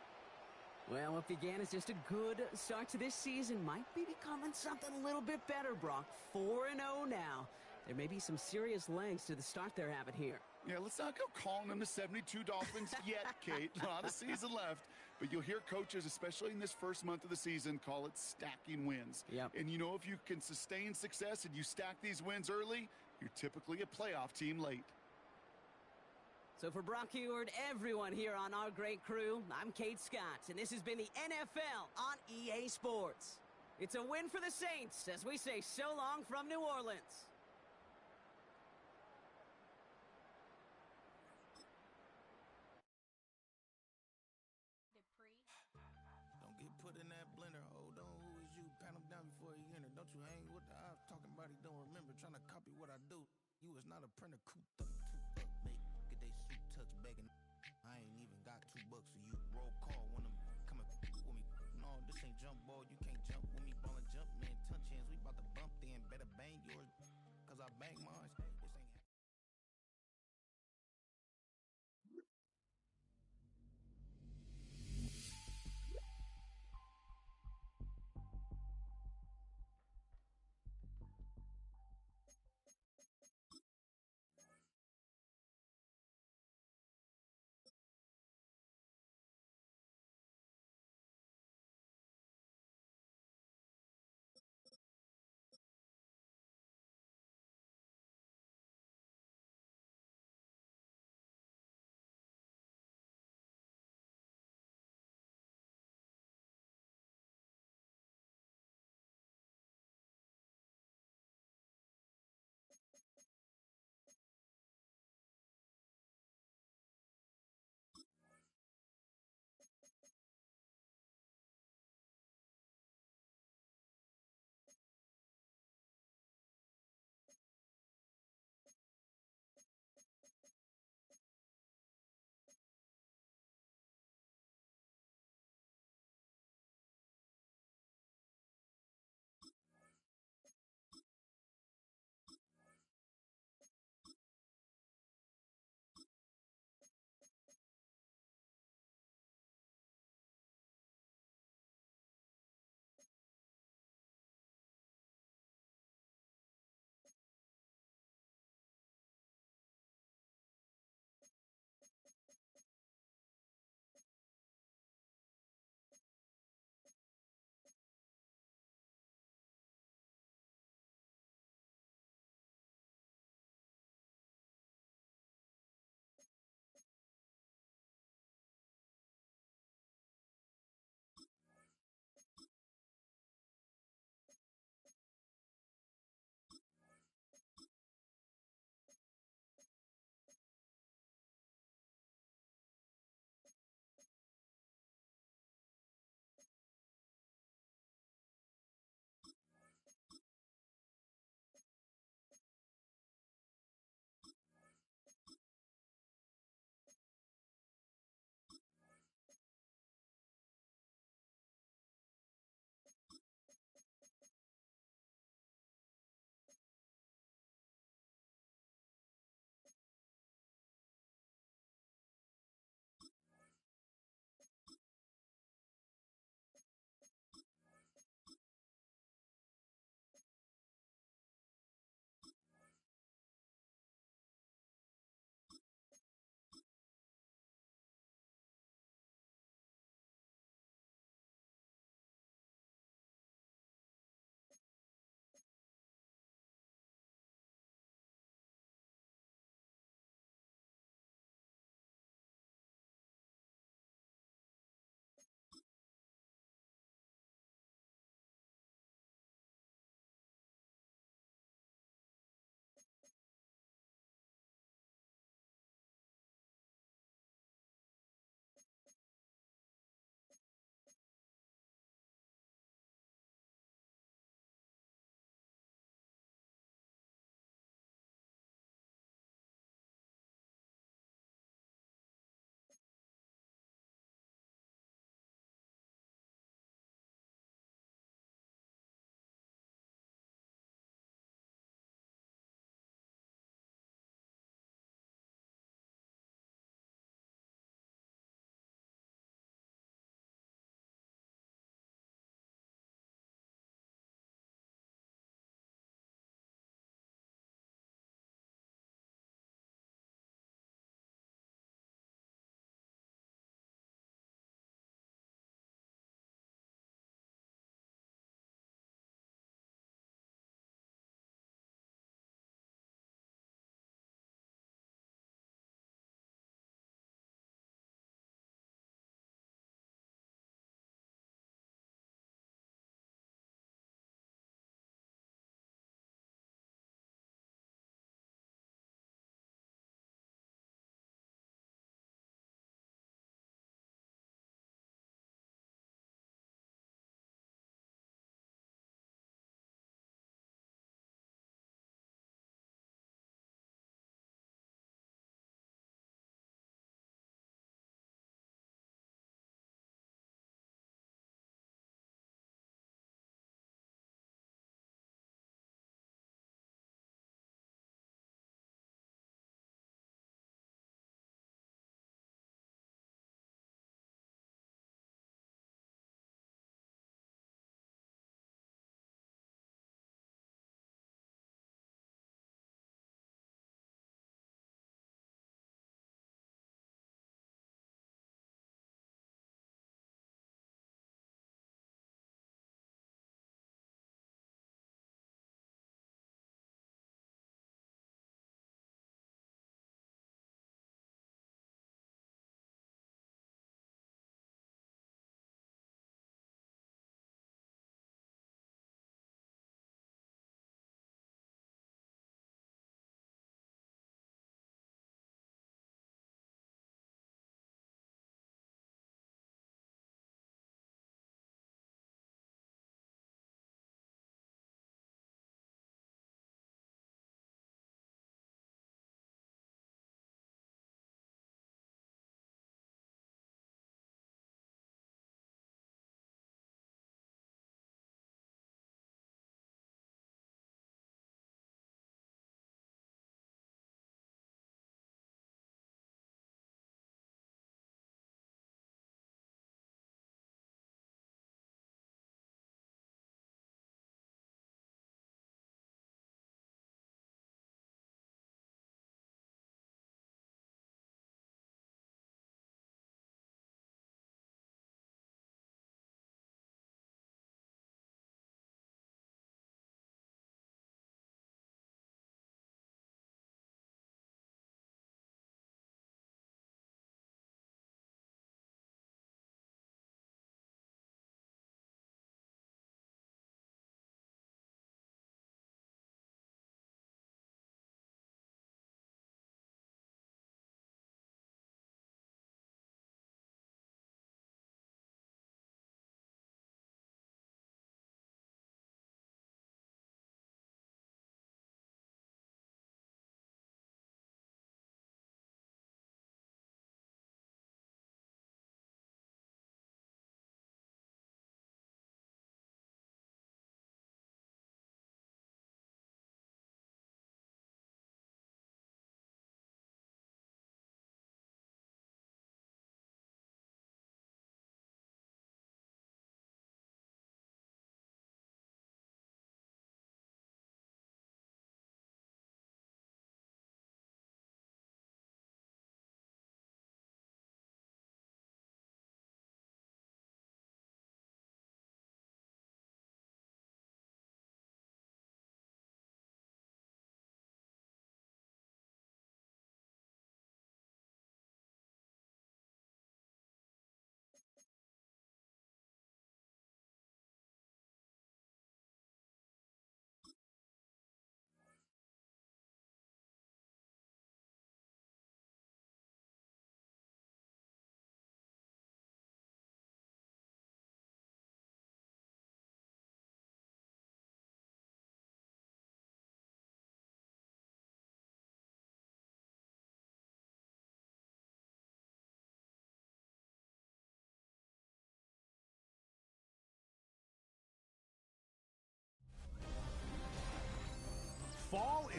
Well, what began as just a good start to this season might be becoming something a little bit better, Brock. 4-0 now. There may be some serious legs to the start they're having here. Yeah, let's not go calling them the 72 Dolphins yet, Kate. A lot of season left. But you'll hear coaches, especially in this first month of the season, call it stacking wins. Yep. And you know, if you can sustain success and you stack these wins early, you're typically a playoff team late. So for Brock Heward, everyone here on our great crew, I'm Kate Scott, and this has been the NFL on EA Sports. It's a win for the Saints as we say so long from New Orleans. Don't get put in that blender. Hold on, who is you? Pat him down before he enter. Don't you hang with the ops talking about he don't remember. Trying to copy what I do. You is not a printer. Cooped up, mate. Get they suit tucks begging. I ain't even got $2 for you. Roll call when I'm coming with me. No, this ain't jump ball. You can't jump with me. Ballin' jump, man. Touch hands. We about to bump then. Better bang yours. Cause I bang mine.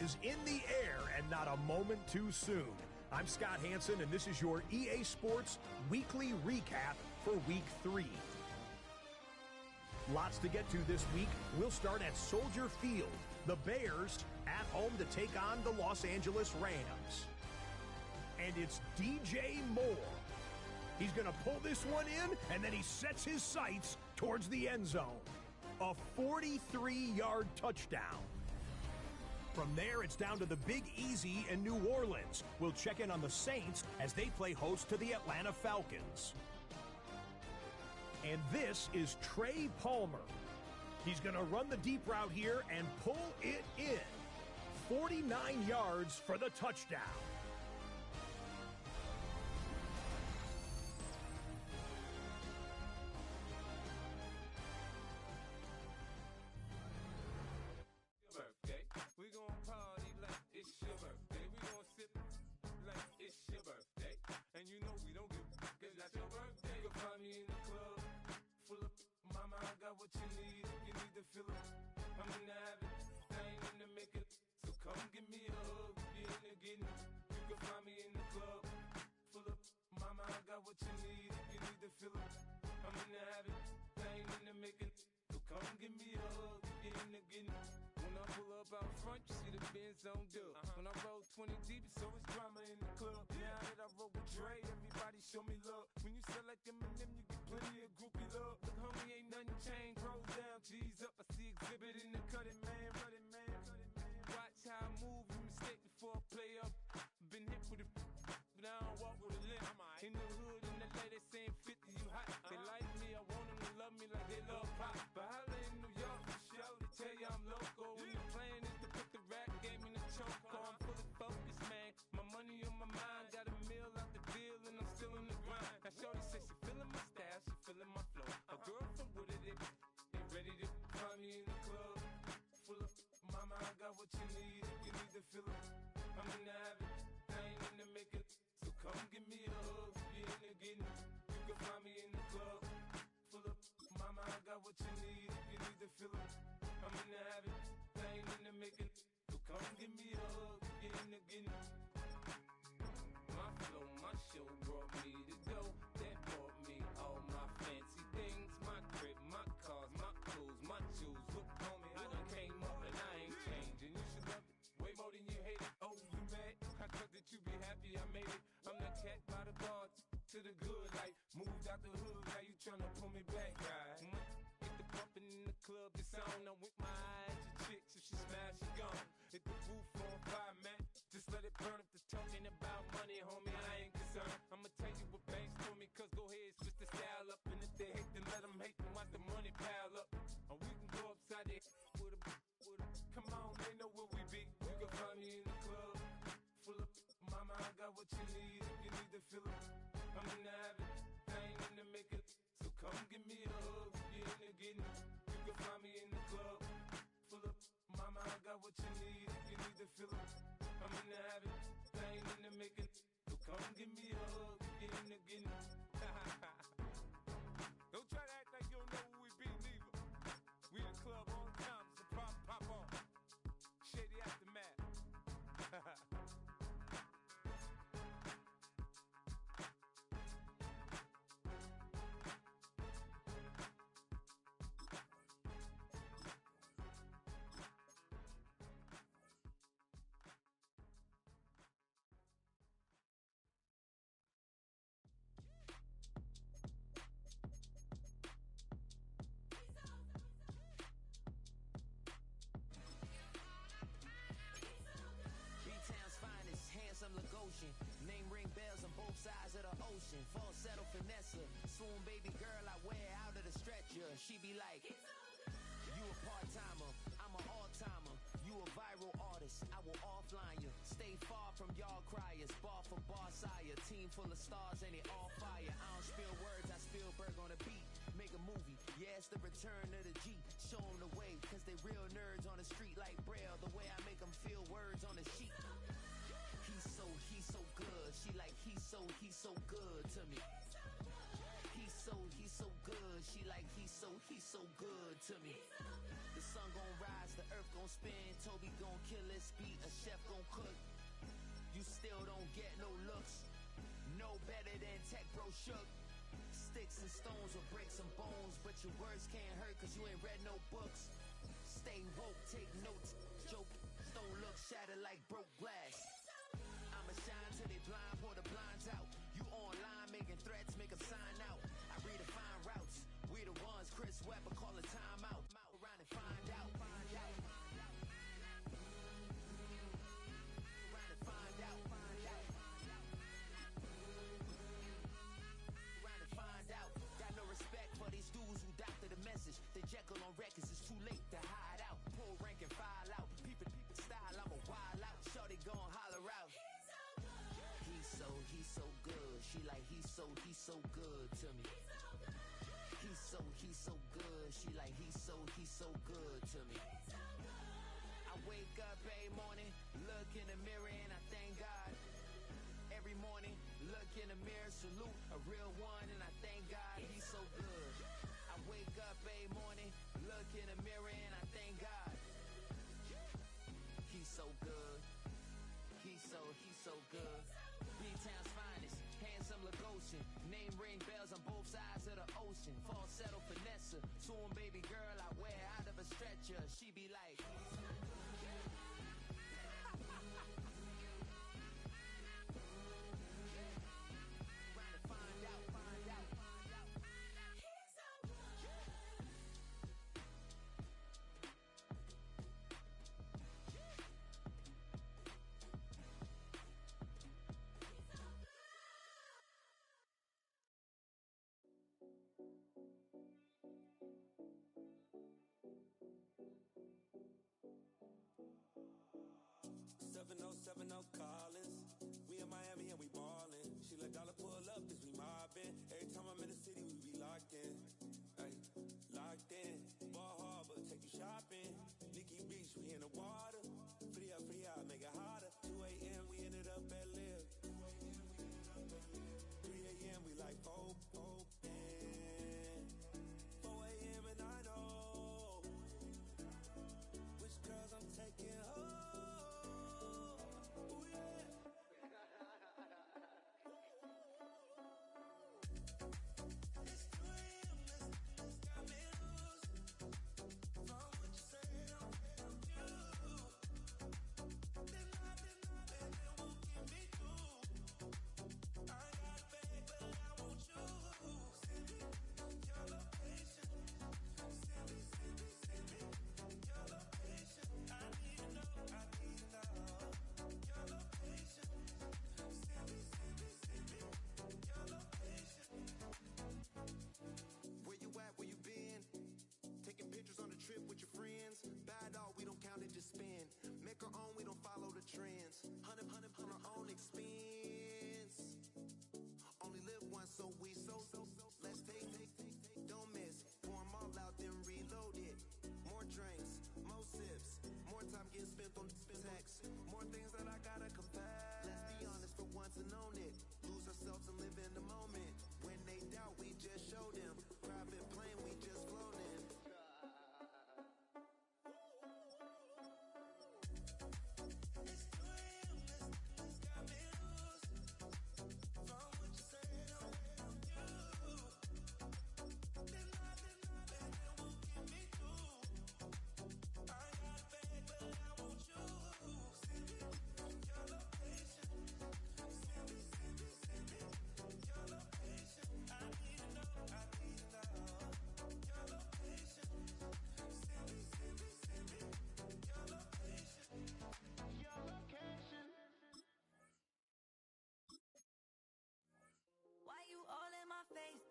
is in the air and not a moment too soon. I'm Scott Hansen, and this is your EA Sports Weekly Recap for Week 3. Lots to get to this week. We'll start at Soldier Field. The Bears at home to take on the Los Angeles Rams. And it's DJ Moore. He's going to pull this one in, and then he sets his sights towards the end zone. A 43-yard touchdown. From there, it's down to the Big Easy in New Orleans. We'll check in on the Saints as they play host to the Atlanta Falcons. And this is Trey Palmer. He's going to run the deep route here and pull it in. 49 yards for the touchdown. When I roll 20 deep, so it's drama in the club. Now that I roll with Dre, everybody show me love. When you sell like Eminem, you get plenty of groupie love. Look, homie, ain't nothing changed. Rolls down, G's up. I see exhibit in the cutting, man. Watch how I move, you mistake before I play up. Been hit with a but I don't walk with a limp. In the hood, in the lady saying 50, you hot. They like me, I want them to love me like they love pop. But holla in New York, for show, they tell you I'm local. When the plan is to put the rap game in the choke. I'm fully focused, man. My money on my mind, got a meal out the deal, and I'm still in the grind. Now shorty says she feeling my style, she feeling my flow. A girl from Wooded, they ready to find me in the club. Full of mama, I got what you need. If you need to fill up, I'm in the habit, I ain't in the make it. So come give me a hug, if you're in the getting. You can find me in the club. Full of mama, I got what you need. If you need to fill up, I'm in the habit, I ain't in the make it. So come give me a hug, if you're in the getting. My flow, my show brought me to go. That brought me all my fancy things. My crib, my cars, my clothes, my shoes. Look, homie, I done came up and I ain't changing. You should love it way more than you hate it. Oh, you mad? I thought that you be happy I made it. I'm that cat by the bar to the good life. Moved out the hood, now you tryna pull me back, right? Get the bumpin' in the club, the sound. I'm with my eyes, your chicks, if she smash, she gone. Hit the roof on fire, man. Just let it burn. If they're talking about money, homie, I ain't concerned. I'ma tell you what banks told me, cause go ahead, switch the style up. And if they hate, then let them hate, then watch the money pile up. Or we can go upside there with a come on, they know where we be. You can find me in the club. Full of mama, I got what you need. If you need to fill up, I'm in the habit, I ain't in the make it. So come give me a hug, if you're in the getting. You can find me in the club. Full of mama, I got what you need. If you need to fill up, I'm in the habit, I ain't in the make it. So come give me a hug, if you're in the getting. Don't try to act like you don't know who we be, neither. We in the club all the time, it's a problem, pop on. Shady aftermath. Name ring bells on both sides of the ocean. Falsetto finesse. Swoon baby girl I wear out of the stretcher. She be like, you a part-timer, I'm an all-timer. You a viral artist, I will offline you. Stay far from y'all criers. Bar for bar sire. Team full of stars and it all fire. I don't spill words, I spill Berg on the beat. Make a movie, yeah, it's the return of the G. Show them the way, cause they real nerds on the street like Braille. The way I make them feel words on the sheet. He's so good. She like, he's so good to me. He's so good. She like, he's so good to me. The sun gon' rise, the earth gon' spin, Toby gon' kill this beat, a chef gon' cook. You still don't get no looks. No better than Tech Bro Shook. Sticks and stones will break some bones, but your words can't hurt cause you ain't read no books. Stay woke, take notes, joke, stone look shattered like broke glass. I'ma shine till they blind, pour the blinds out. You online making threats, make them sign out. I redefine routes, we the ones Chris Webber call a timeout. Around and find out, find out. Around and find out, find out. Around and find out. Got no respect for these dudes who doctor the message. They Jekyll on records, it's too late to hide out. Pull rank and file out. Peep it style, I'm a wild out. Shorty gon' holler out. He's so good. She like he's so good to me. He's so good. She like he's so good to me. I wake up every morning, look in the mirror and I thank God. Every morning, look in the mirror, salute a real one and I thank God he's so good. I wake up every morning, look in the mirror and I thank God. He's so good. He's so good. B-Town's finest, handsome Lagosian. Name ring bells on both sides of the ocean. Falsetto finesse, soon baby girl I wear out of a stretcher. She be like trying to find out, find out, find out. He's so good. 707 Collins. We in Miami and we ballin'. She let dollar pull up cause we mobbin'. Every time I'm in the city we be locked in. Ay, locked in. Ball Harbor, take you shopping. Nikki Beach, we in the water. Free up, make it hotter. 2 a.m. we ended up at Liv. 3 a.m. we like open. 4 a.m. and I know which girls I'm taking home. Just spin, make our own, we don't follow the trends. 100 on our own expense. Only live once, so let's take, don't miss. Pour 'em all out, then reload it. More drinks, more sips, more time getting spent on text. More things that I gotta confess. Let's be honest for once and own it. Lose ourselves and live in the moment. When they doubt, we just show them. Private plane, we just flown in.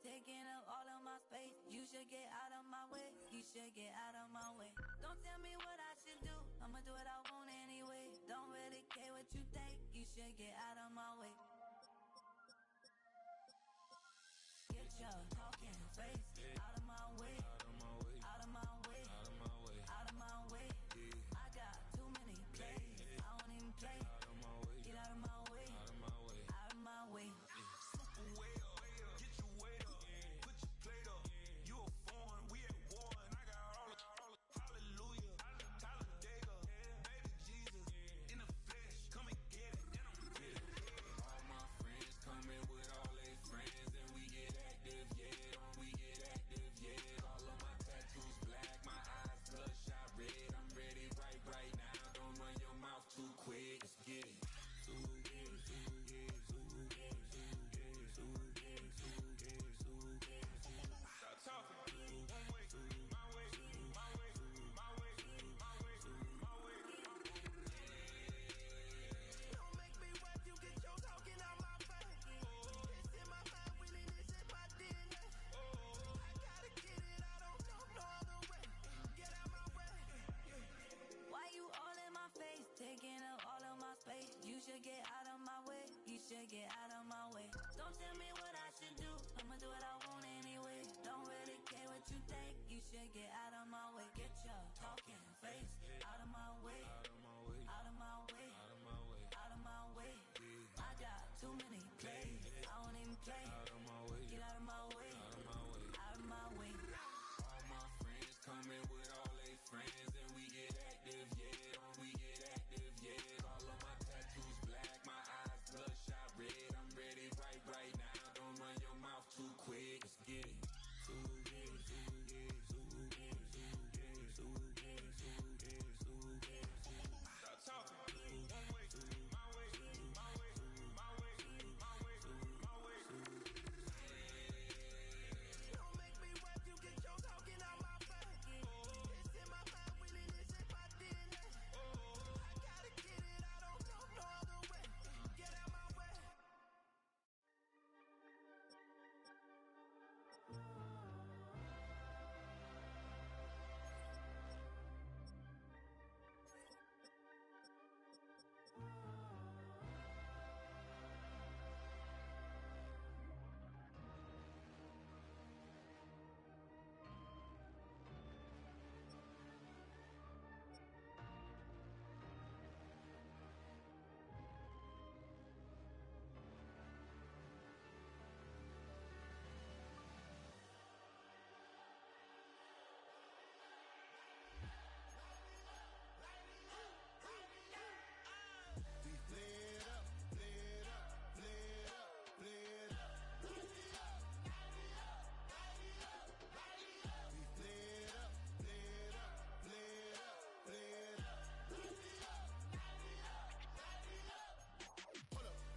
Taking up all of my space. You should get out of my way. You should get out of my way. Don't tell me what I should do. I'ma do what I want anyway. Don't really care what you think. You should get out of my way. Get your talking face out of my way. Out of my way. Out of my way. Out of my way. I got too many plays. I don't even play. Get out of my way. Out of my way. Out of my way. Super well. You a foreign, we at war, and I got all hallelujah, Talladega, I'ma do what I want anyway. Don't really care what you think. You should get out of my way. Get your talking face out of my way. Out of my way. Out of my way. Out of my way. Out of my way. I got too many plays. I don't even play. Out of my way. Get out of my way. Out of my way. Out of my way. All my friends coming with all they friends, and we get active, yeah. We get active, yeah. All of my tattoos black, my eyes bloodshot red. I'm ready right now. Don't run your mouth too quick. Let's get it. Stop talking. One way, my way, my way, my way, my way, my way. Don't make me rap, you get your talking out my face. It's in my mind, really, this in my DNA. I gotta get it, I don't know no other way. Get out my way.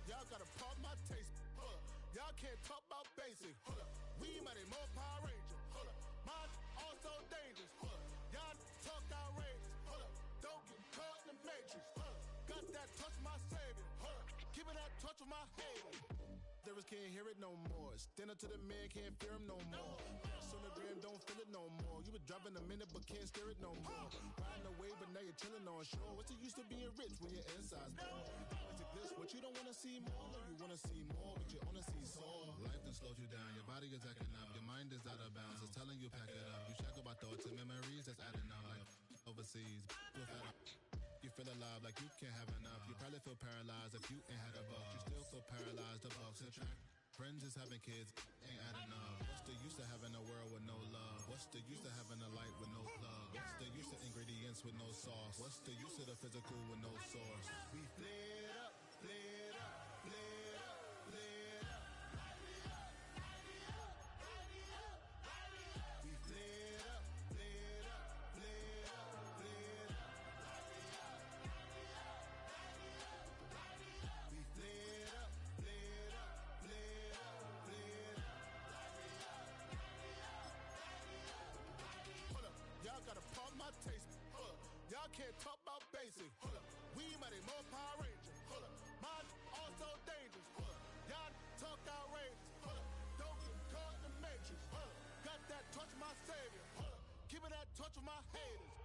Y'all gotta pump my taste. Hold up. Y'all can't talk about basic. Hold up. We mighty more Power Ranger. Hold up. Mine also dangerous. Hold up. Y'all talk outrageous. Hold up. Don't get caught in the matrix. Hold up. Got that touch of my savior. Hold up. Give me that touch of my haters. There can't hear it no more. Stand up to the man, can't fear him no more. Sonogram, don't feel it no more. You been driving a minute, but can't steer it no more. Riding away, but now you're chilling on shore. What's the use of being rich when your inside's poor? It's a glitch, what you don't wanna see more. You wanna see more, but you wanna see sore. Life done slowed you down, your body is acting up, your mind is out of bounds. It's telling you pack it up. You shackle by thoughts and memories that's adding up like overseas. You feel alive like you can't have enough. You probably feel paralyzed if you ain't had a buck. You still feel paralyzed, the bucks attract. Friends is having kids, ain't adding up. What's the use of having a world with no love? What's the use of having a light with no plug? What's the use of ingredients with no sauce? What's the use of the physical with no source? We flared up, flared up, flared up, flared up. Light me up, light me up, light me up, light me up. We flared up, flared up, flared up, flared up. Light me up, light me up, light me up, light me up. We flared up, flared up, flared up, flared up. Light me up, light me up, light me up, light me up. Hold up, y'all gotta pump my taste. Hold up, y'all can't talk about basic. Hold up, we mighty more Power Ranger. Hold up, mine also dangerous. Hold up, y'all talk outrageous. Hold up, don't get caught in the matrix. Hold up, got that touch of my savior. Hold up, give me that touch of my haters.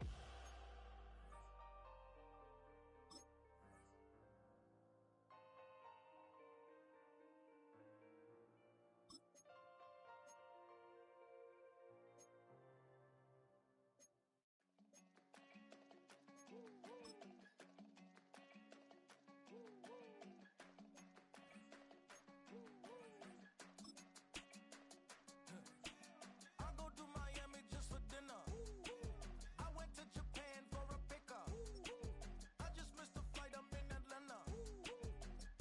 I go to Miami just for dinner. I went to Japan for a pickup. I just missed a flight, I'm in Atlanta.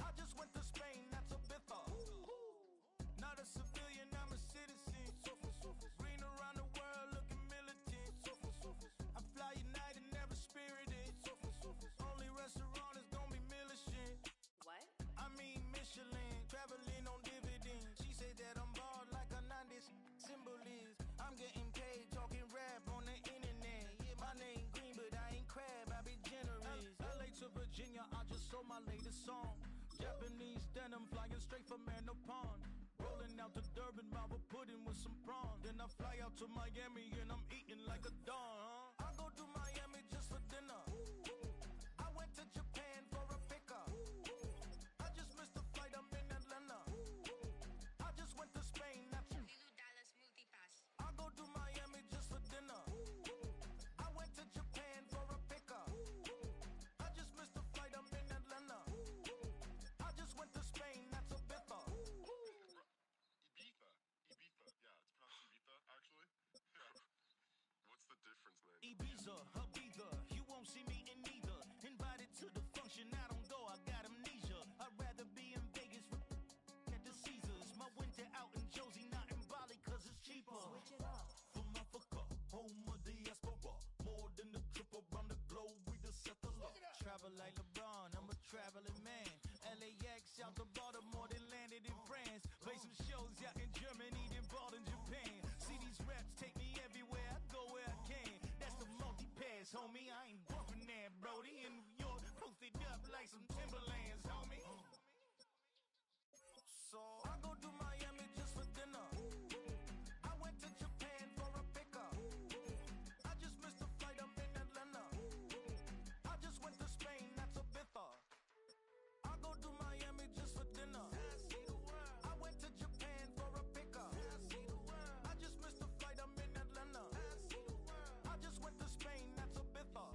I just went to Spain, that's a Ibiza. Not a civilian, I'm a citizen. Green around the world, looking militant. I fly United, never spirited. Only restaurant is gonna be Michelin. What? I mean Michelin, traveling on dividends. She said that I'm bald like a 90s symbol is. I'm getting paid talking rap on the internet. Yeah, my name green, but I ain't crab, I be generous. LA to Virginia, I just sold my latest song. Japanese denim, flying straight from Manapon. Rolling out to Durban, Marble pudding with some prawns. Then I fly out to Miami and I'm eating like a dawn. I go to Miami just for dinner. I went to Japan for a pickup. I just missed a flight, I'm in Atlanta. I just went to Spain, that's Brody in New York, posted up like some Timberlands, homie. So I go to Miami just for dinner. I went to Japan for a pickup. I just missed a flight, I'm in Atlanta. I just went to Spain, that's a bither. I go to Miami just for dinner. I went to Japan for a pickup. I just missed a flight, I'm in Atlanta. I just went to Spain, that's a bither.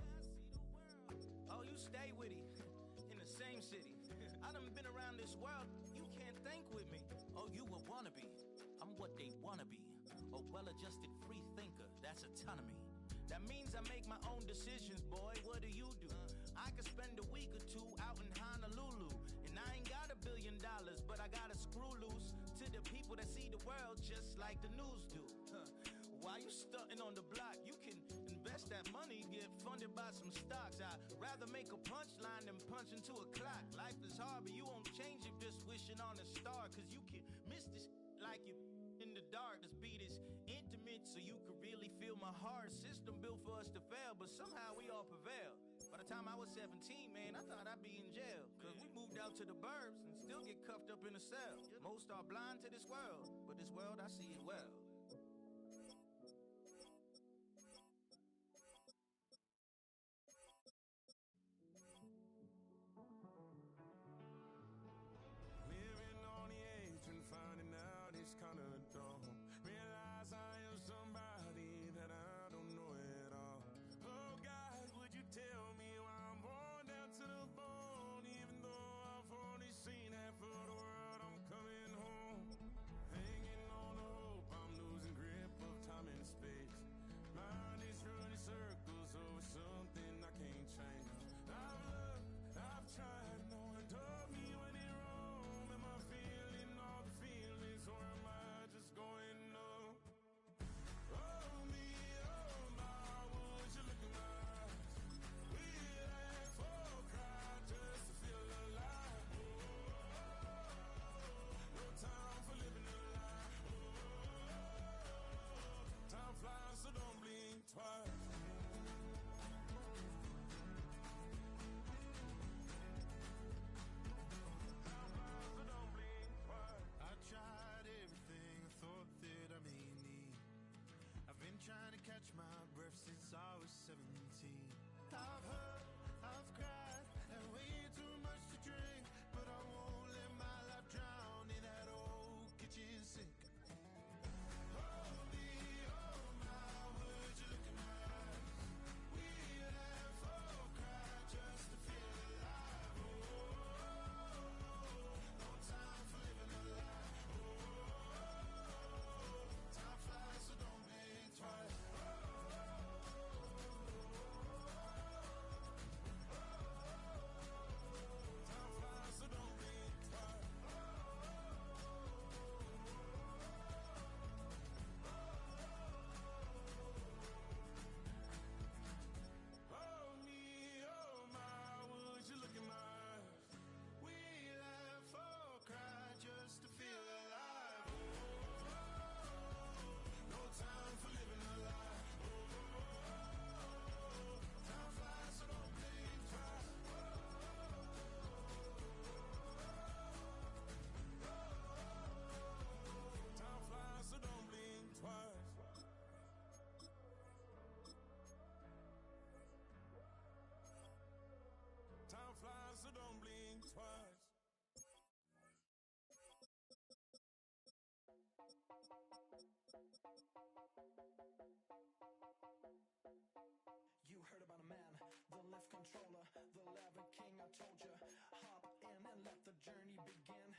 Oh, you stay with it, in the same city. I done been around this world, you can't think with me. Oh, you a wannabe, I'm what they wanna be. A well-adjusted free thinker, that's autonomy. That means I make my own decisions, boy, what do you do? I could spend a week or two out in Honolulu, and I ain't got $1 billion, but I got a screw loose to the people that see the world just like the news do. Why you stunting on the block? You can invest that money, get funded by some stocks. I'd rather make a punchline than punch into a clock. Life is hard, but you won't change it just wishing on a star. Cause you can miss this like you in the dark. This beat is intimate, so you can really feel my heart. System built for us to fail, but somehow we all prevail. By the time I was 17, man, I thought I'd be in jail. Cause we moved out to the burbs and still get cuffed up in a cell. Most are blind to this world, but this world I see it well. Living on the edge and finding out it's kinda dumb. Realize I am somebody that I don't know at all. Oh God, would you tell me why I'm born down to the bone? Even though I've only seen half of the world, I'm coming home. Hanging on to hope, I'm losing grip of time and space. Mind is running circles over something I can't change. I've looked, I've tried, no one told me when it wrong. Am I feeling all the feelings, or am I just going numb? Oh me, oh my, would you look in my eyes? We laugh or cry just to feel alive. No time for living a lie. Time flies, so don't blink twice. I tried everything I thought that I may need. I've been trying to catch my breath since I was 17. I've hurt, I've cried, and way too much to drink, but I won't let my life drown in that old kitchen sink. Oh me, oh my, would you look in my eyes? We laugh or cry just to feel alive. No time for living a lie. Time flies, so don't blink twice. Time flies, so don't blink twice. Oh me, oh my, would you look in my eyes? We laugh or cry just to feel alive. No time for living a lie. Time flies, so don't blink twice. Time flies, so don't blink twice. Time flies, so don't blink twice. You heard about a man, the lift controller, the lever king. I told you, hop in and let the journey begin.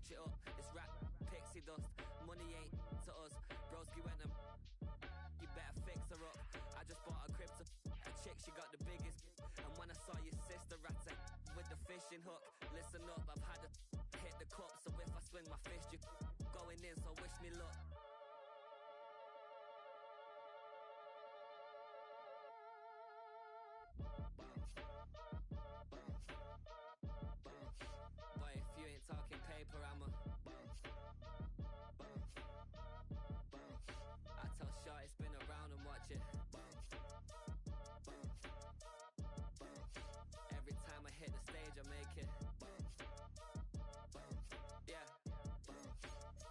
switch it up. It's rap, pixie dust. Money ain't to us. Broski went and you better fix her up. I just bought a crib to a chick, she got the biggest. And when I saw your sister rat with the fishing hook, listen up, I've had to hit the cup. So if I swing my fist, you going in, so wish me luck. Boy, if you ain't talking paper, I'm a I tell Shorty spin around and watch it. Every time I hit the stage, I make it. Yeah.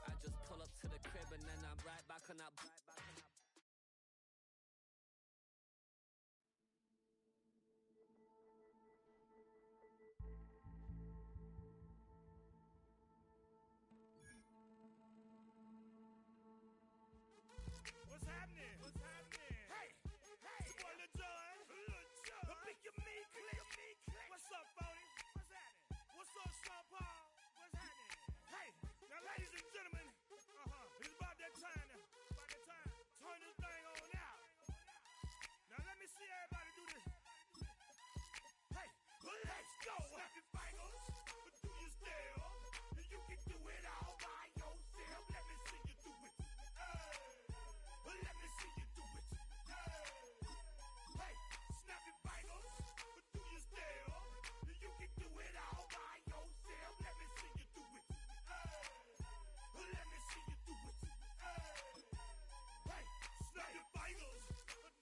I just pull up to the crib and then I'm right back on that. What's happening? What's happening? Hey, hey, it's boy Lil Jon. Lil Jon. The pick your me click. What's up, Phony? What's happening? What's up, Sean Paul? What's happening? Hey, now ladies and gentlemen, it's about that time now. About that time. Turn this thing on out. Now let me see everybody do this. Hey, let's go. Snap your fingers, but do you still? You can do it all by yourself. Let me see you do it. Let me see you do it. Hey, snap your fingers, but do you still? You can do it all by yourself. Let me see you do it. Let me see you do it. Hey, snap your fingers,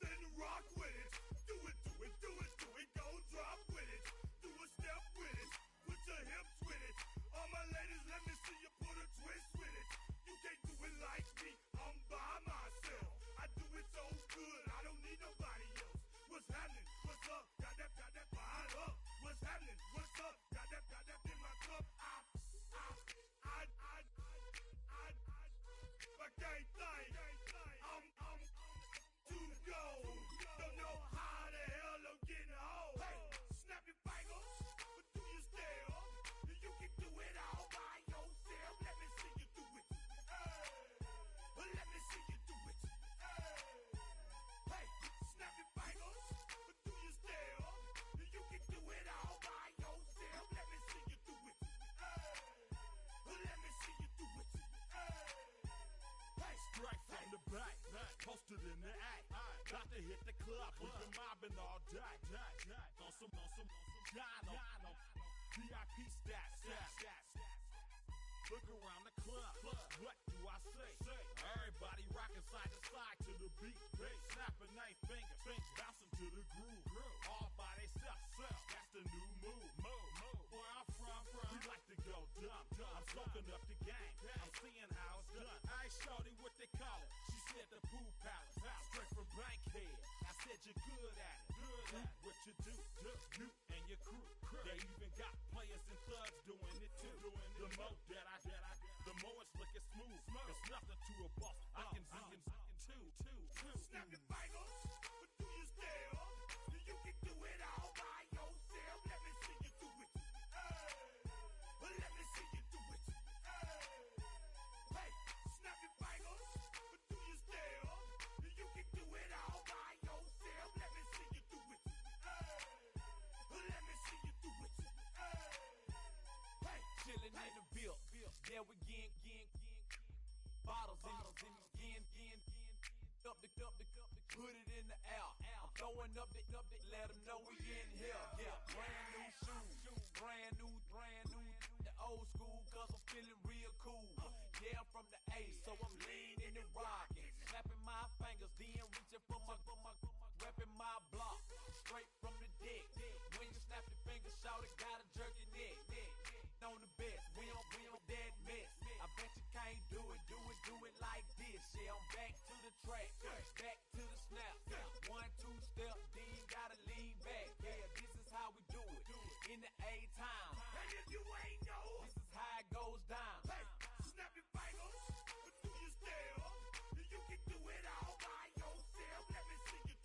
then rock with it. Do it, do it, do it, do it. Go drop with it. Do a step with it. Put your hips with it. All my ladies, let me see you put a twist with it. You can't do it like me. I'm by myself. I do it so good, I don't need nobody else. What's happening? What's up? Got that fired up. What's happening? What's up? Got that in my cup. I can't think. I'm too gold. Don't know how the hell I'm getting home. Hey, snap your fingers, but do you still? You can do it all by yourself. Let me see you do it. Let me see you do it. Hey, snap your fingers, but do you still? You can do it all by yourself. Let me see you do it. Let me see you do it. Hey, straight from the back, posted in the act. Got to hit the club, we've been mobbing all day. On some Dino, VIP stats. Look around the club, what do I say? Everybody rocking side to side to the beat. Snapping they fingers, bouncing to the groove. All by themselves, that's the new move. Where I'm from, we like to go dumb. I'm soaking up the game, I'm seeing how it's done. Hey, shorty, what they call it? She said the pool palace, straight from Bankhead. I said you're good at it. What you do, you and your crew. They even got players and thugs doing it too. The more it's looking smooth. It's nothing to a boss. I can two. Snap your fingers, but do you still? You can do it all by yourself. Let me see you do it. Let me see you do it. Hey, snap your fingers, but do you still? You can do it all by yourself. Let me see you do it. Let me see you do it. Hey, Chillin' in the bill. Yeah, we again. Bottles in again. Up the put it in the air. I'm throwing up the, let them know we in here. Yeah, brand new shoes, brand new. The old school, cause I'm feeling real cool. Yeah, I'm from the A, so I'm leaning and rocking. Snapping my fingers, then reaching for my repping my block. Straight from the deck. When you snap your fingers, shout it, gotta jerk your neck. On the best, we don't dead mess. I bet you can't do it like this. Yeah, I'm back to the track, back to the snap. 1, 2 step, then you gotta lean back. Yeah, this is how we do it in the A-time. And if you ain't know, this is how it goes down. Hey, snap your fingers, but do you still? You can do it all by yourself. Let me see you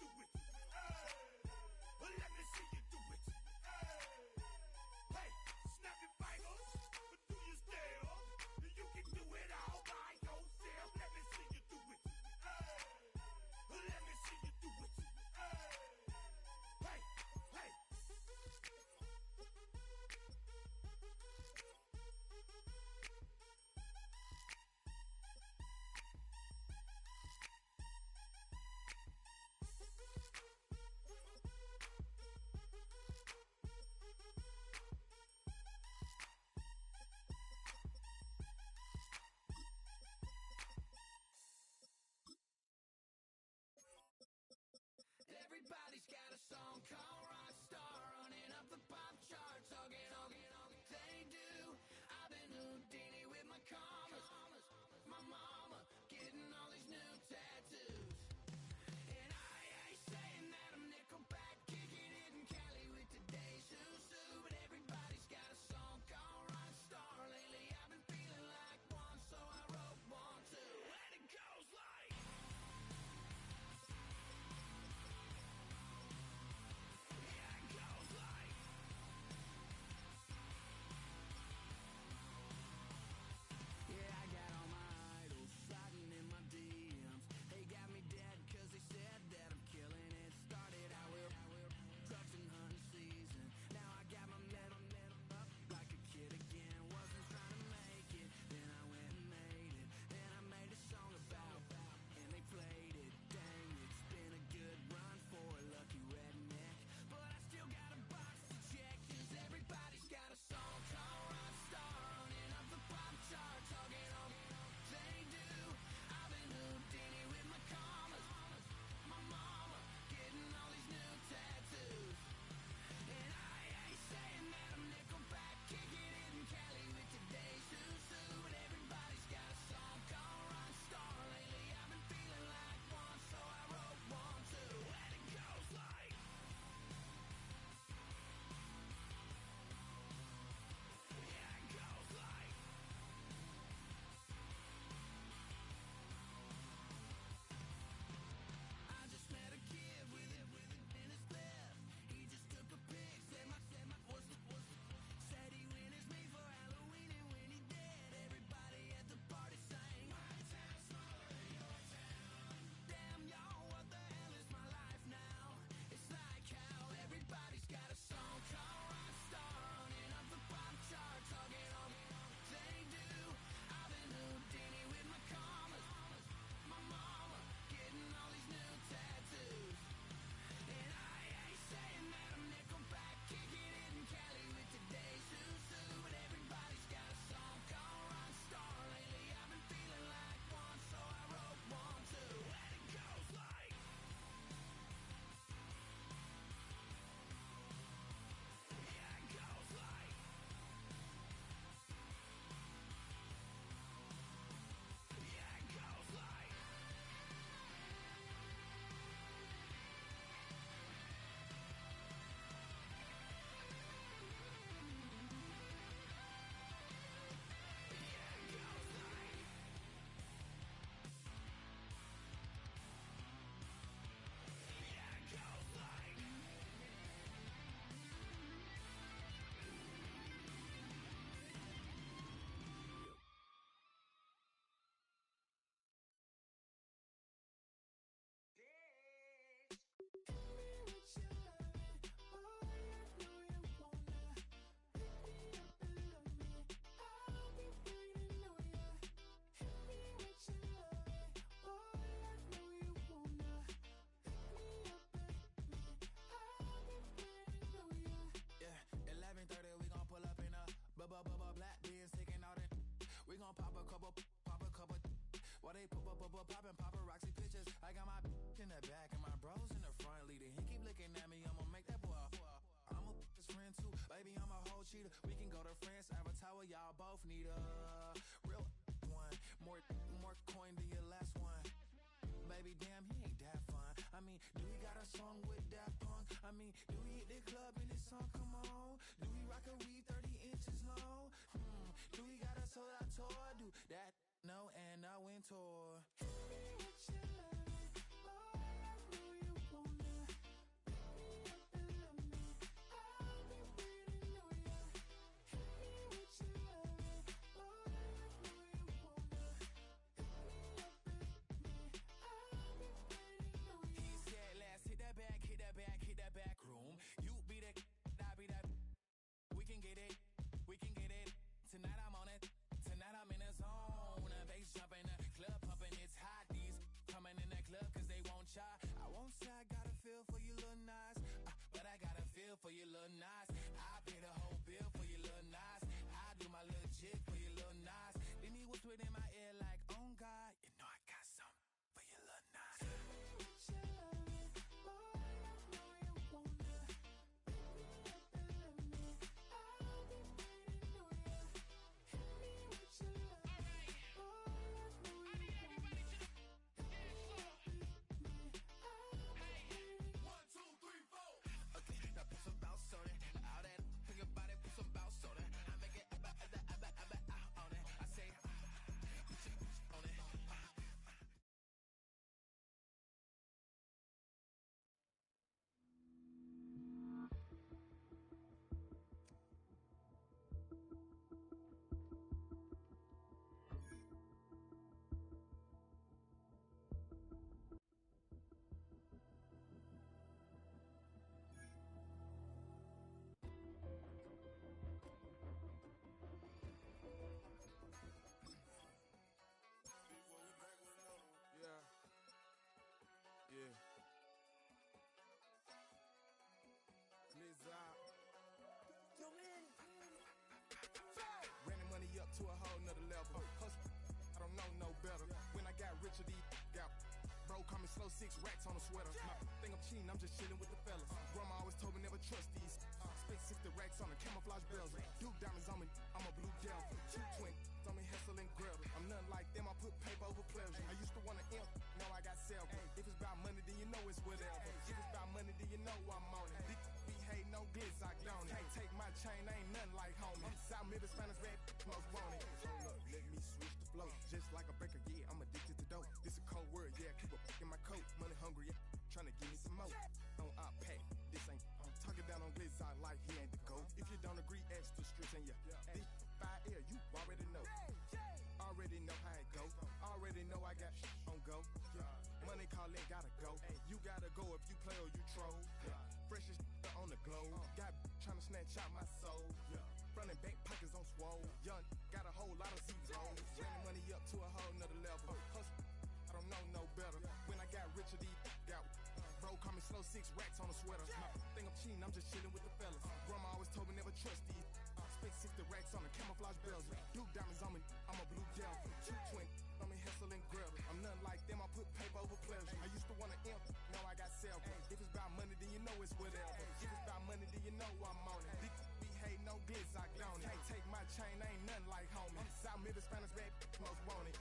they poppin' paparazzi pictures. I got my in the back and my bros in the front leading. He keep looking at me, I'ma make that boy. I'ma his friend too, baby, I'm a whole cheater. We can go to France, Avatar, y'all both need a real one. More coin than your last one. Baby, damn, he ain't that fun. I mean, do he got a song with Daft Punk? I mean, do he hit the club in this song? Come on. Do he rock a weave 30 inches long? Do he got a sold out tour? Do that? No, and I went tour. I won't say I got a feel for you, little Nas, but I got a feel for you, little Nas. I pay the whole bill for you, little Nas. I do my little jig for you, little Nas. Then he whispered in my ear like, oh God, you know I got something for you, little Nas. Running money up to a whole nother level. Hustle, I don't know no better. When I got richer, these got bro, call me slow 6 racks on a sweater. My think I'm cheating, I'm just chilling with the fellas. Grandma always told me never trust these. Spent 60 racks on the camouflage bells. Duke diamonds on me, I'm a blue devil. Two twin on me, Hessel and Gretel. I'm nothing like them, I put paper over pleasure. I used to want to imp, now I got several. If it's about money, then you know it's whatever. If it's about money, then you know I'm on it. Be hating no glitz, I don't it. Can't take my chain, I ain't nothing like homie. South Middle Spanish red, most want it. Hold up, let me switch the flow. Just like a breaker, yeah, I'm addicted to dope. This a cold word, yeah, keep a in my coat. Money hungry, yeah, tryna give me some more. On our pack, this ain't, I'm talking down on glitz, I like he ain't the GOAT. If you don't agree, ask the streets and yeah. This fire air, you already know. Already know how it go. Already know I got on go. Money calling, gotta go. You gotta go if you play or you troll. Freshest on the globe. Got tryna snatch out my soul. Front and back pockets on swole. Young, got a whole lot of zeros. Running money up to a whole nother level. Hustle, I don't know no better. When I got richer, these got bro, call me slow 6 racks on a sweater. My think I'm cheating, I'm just chilling with the fellas. Grandma always told me never trust these. Spent 60 racks on the camouflage bells. Duke diamonds on me, I'm a blue devil. Two twin on me, Hessel and Gretel. I'm nothing like them, I put paper over pleasure. I used to want to imp, now I got several. If it's about money, then you know it's whatever. If it's about money, then you know I'm on it. Be hating no glitz, I don't it. Can't take my chain, I ain't nothing like homie. South Middle Spanish red, most want it.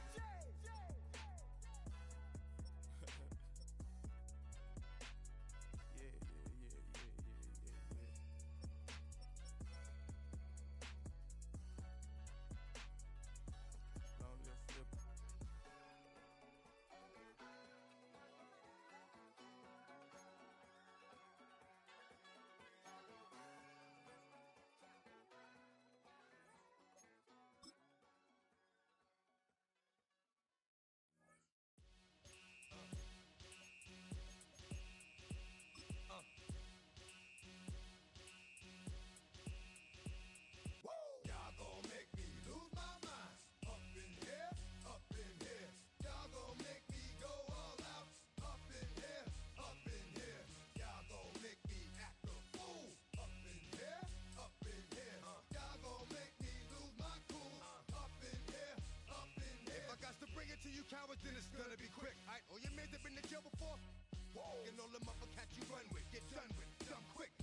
and all them other cats you run with, get done with, dumb quick.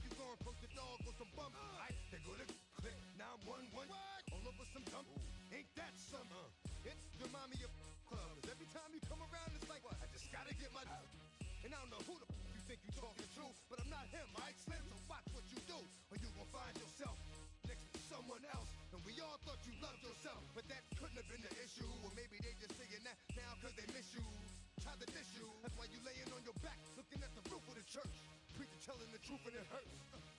You gon' approach the dog with some bump, they go to click, 911, all over some dump, ain't that something? It's the mommy of clubs, every time you come around it's like, I just gotta get my and I don't know who the you think you talking to, but I'm not him, right, Slim? So watch what you do, or you gon' find yourself next to someone else. And we all thought you loved yourself, but that couldn't have been the issue. Or maybe they just saying that now cause they miss you. Try to diss you, that's why you laying on your back, looking at the roof of the church. Preacher telling the truth and it hurts.